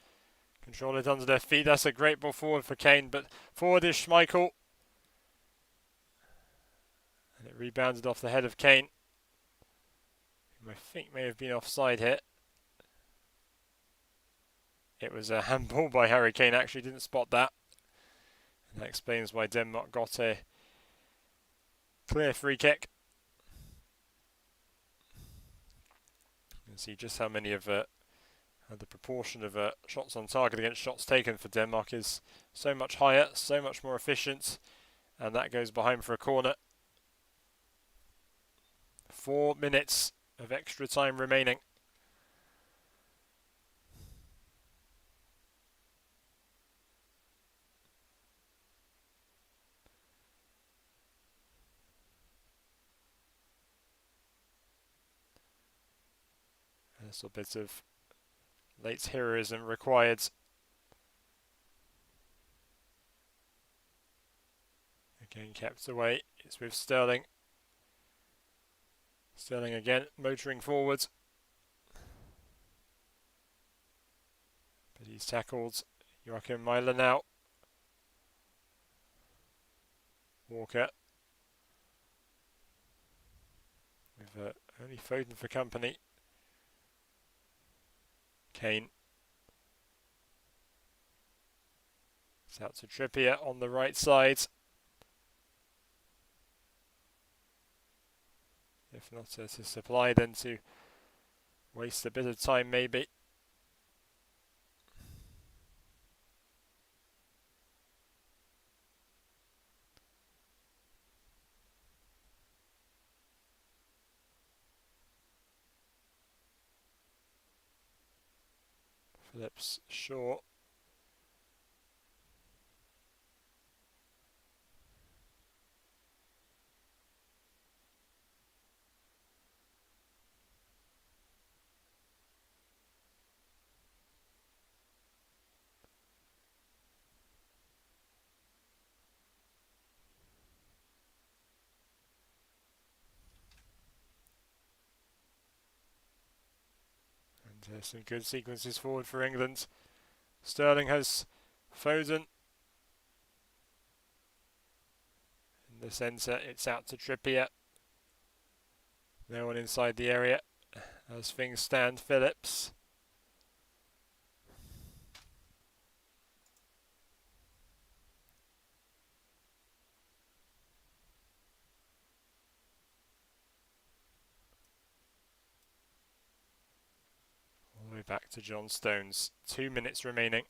[SPEAKER 1] control it under their feet. That's a great ball forward for Kane, but forward is Schmeichel. And it rebounded off the head of Kane, whom I think may have been offside here. It was a handball by Harry Kane, actually didn't spot that. And that explains why Denmark got a clear free kick. You can see just how many of the proportion of shots on target against shots taken for Denmark is so much higher, so much more efficient, and that goes behind for a corner. 4 minutes of extra time remaining. A little bit of late heroism required. Again kept away. It's with Sterling. Sterling again motoring forwards. But he's tackled Joachim Mæhle now. Walker. With only Foden for company. Kane. It's out to Trippier on the right side. If not to supply, then to waste a bit of time maybe. Phillips short. And some good sequences forward for England. Sterling has Foden. In the centre, it's out to Trippier. No one inside the area. As things stand, Phillips. All the way back to John Stones. 2 minutes remaining.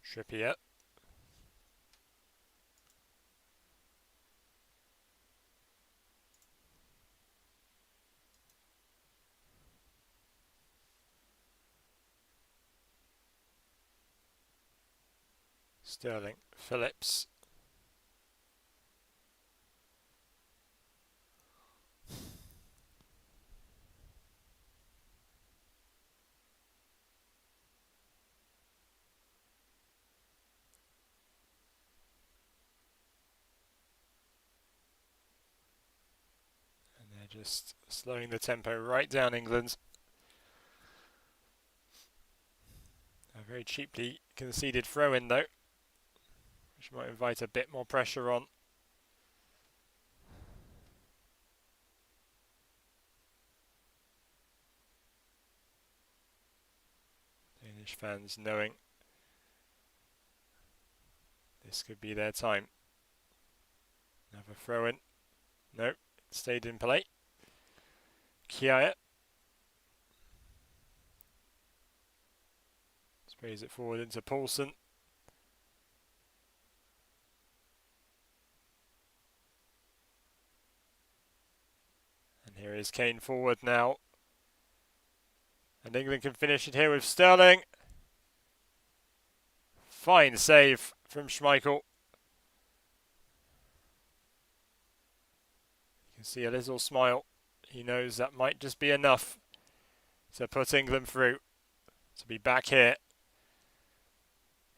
[SPEAKER 1] Trippier. Sterling. Phillips. They're just slowing the tempo right down, England. A very cheaply conceded throw-in though, which might invite a bit more pressure on. Danish fans knowing this could be their time. Another throw-in. Nope, it stayed in play. Kjaer sprays it forward into Poulsen. And here is Kane forward now. And England can finish it here with Sterling. Fine save from Schmeichel. You can see a little smile. He knows that might just be enough to put England through, to be back here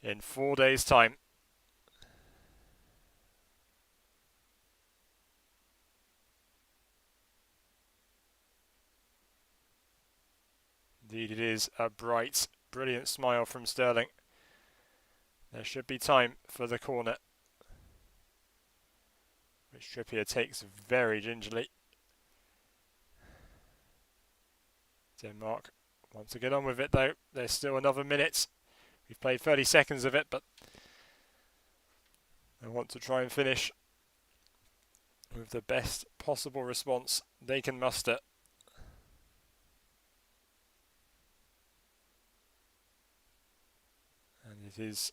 [SPEAKER 1] in 4 days' time. Indeed, it is a bright, brilliant smile from Sterling. There should be time for the corner, which Trippier takes very gingerly. Denmark want to get on with it though. There's still another minute. We've played 30 seconds of it, but they want to try and finish with the best possible response they can muster. And it is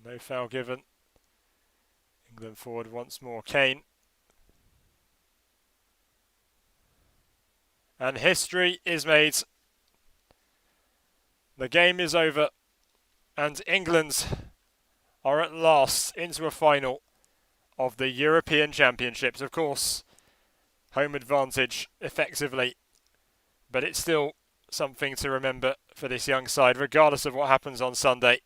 [SPEAKER 1] no foul given. England forward once more. Kane. And history is made. The game is over. And England are at last into a final of the European Championships. Of course, home advantage effectively. But it's still something to remember for this young side, regardless of what happens on Sunday.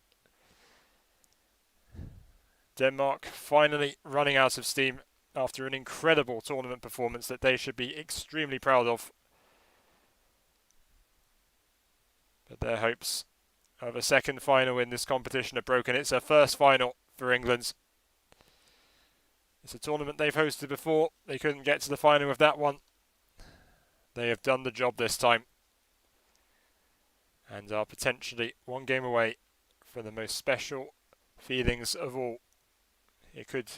[SPEAKER 1] Denmark finally running out of steam after an incredible tournament performance that they should be extremely proud of. But their hopes of a second final in this competition are broken. It's a first final for England. It's a tournament they've hosted before. They couldn't get to the final with that one. They have done the job this time and are potentially one game away from the most special feelings of all. It could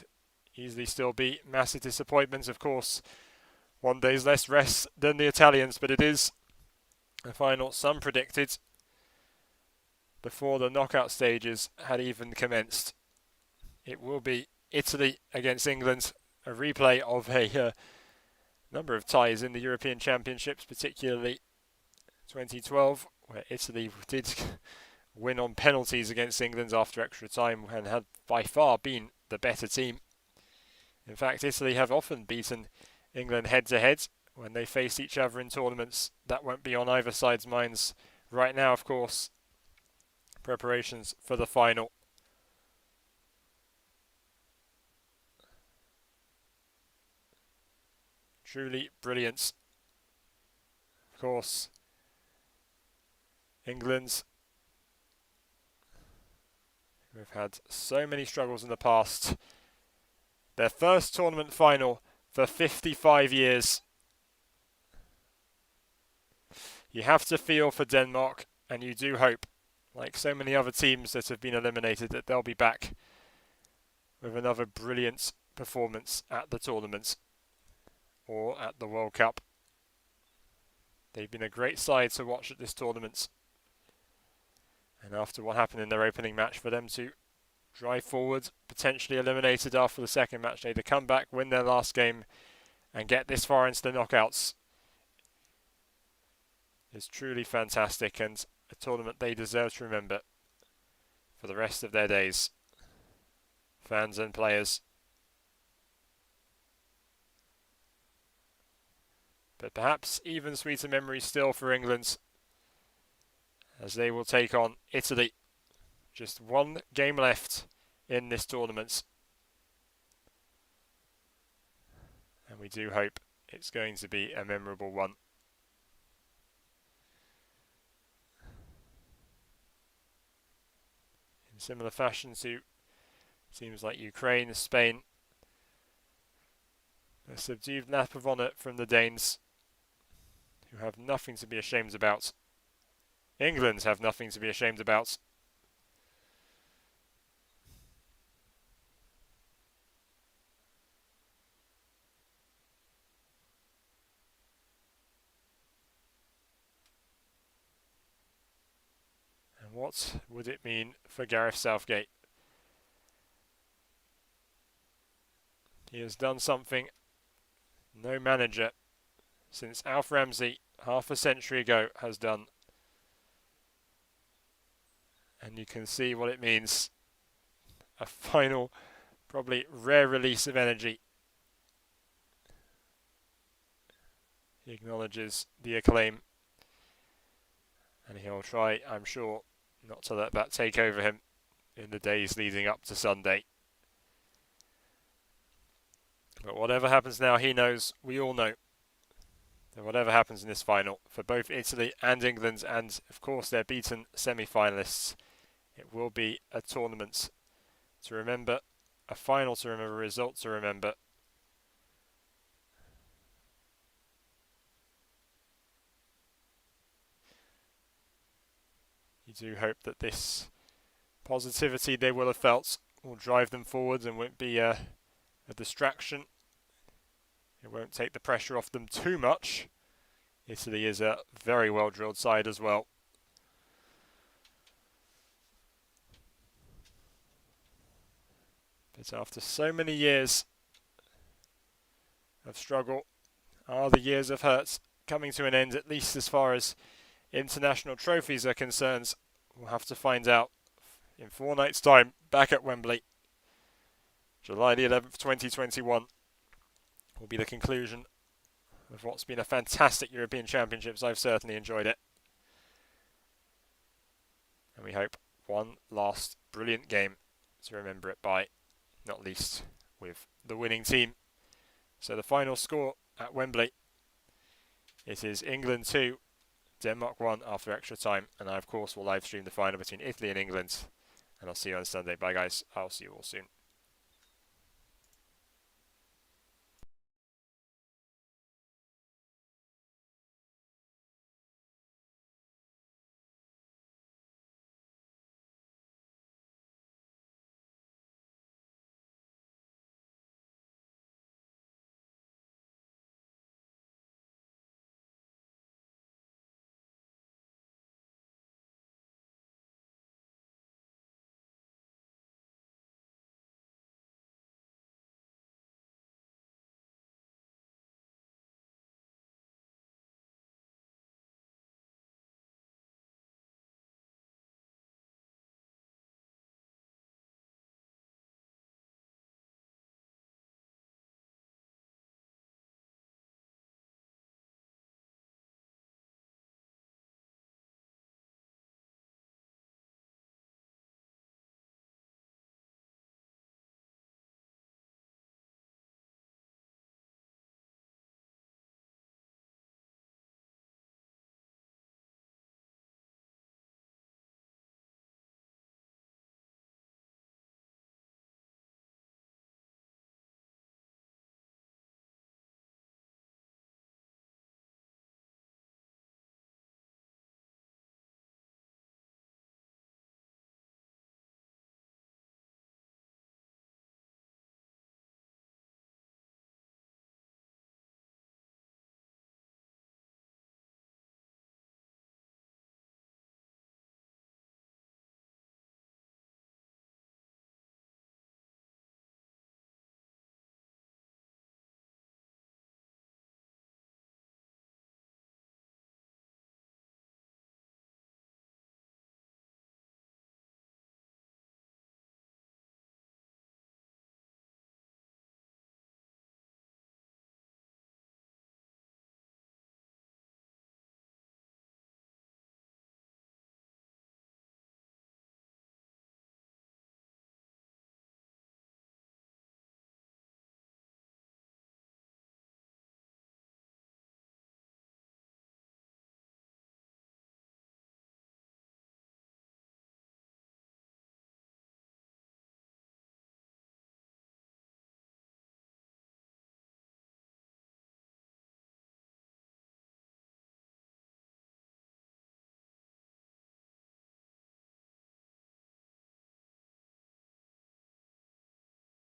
[SPEAKER 1] easily still be massive disappointment, of course. 1 day's less rest than the Italians, but it is a final some predicted before the knockout stages had even commenced. It will be Italy against England, a replay of a number of ties in the European Championships, particularly 2012, where Italy did win on penalties against England after extra time and had by far been the better team. In fact, Italy have often beaten England head-to-head when they face each other in tournaments. That won't be on either side's minds right now, of course. Preparations for the final. Truly brilliant. Of course, England, who have had so many struggles in the past. Their first tournament final for 55 years. You have to feel for Denmark, and you do hope, like so many other teams that have been eliminated, that they'll be back with another brilliant performance at the tournament or at the World Cup. They've been a great side to watch at this tournament. And after what happened in their opening match, for them to drive forward, potentially eliminated after the second match day, to come back, win their last game and get this far into the knockouts is truly fantastic, and a tournament they deserve to remember for the rest of their days. Fans and players. But perhaps even sweeter memories still for England, as they will take on Italy. Just one game left in this tournament. And we do hope it's going to be a memorable one. In similar fashion to teams like Ukraine, Spain, a subdued lap of honour from the Danes, who have nothing to be ashamed about. England have nothing to be ashamed about. And what would it mean for Gareth Southgate? He has done something no manager since Alf Ramsey half a century ago has done. And you can see what it means. A final, probably rare release of energy. He acknowledges the acclaim. And he'll try, I'm sure, not to let that take over him in the days leading up to Sunday. But whatever happens now, he knows, we all know, that whatever happens in this final, for both Italy and England, and of course their beaten semi-finalists, it will be a tournament to remember, a final to remember, a result to remember. You do hope that this positivity they will have felt will drive them forward and won't be a distraction. It won't take the pressure off them too much. Italy is a very well drilled side as well. But after so many years of struggle, are the years of hurt coming to an end, at least as far as international trophies are concerned? We'll have to find out in 4 nights' time, back at Wembley. July the 11th, 2021 will be the conclusion of what's been a fantastic European Championships. I've certainly enjoyed it. And we hope one last brilliant game to remember it by, not least with the winning team. So the final score at Wembley, it is England 2, Denmark 1 after extra time. And I, of course, will live stream the final between Italy and England. And I'll see you on Sunday. Bye, guys. I'll see you all soon.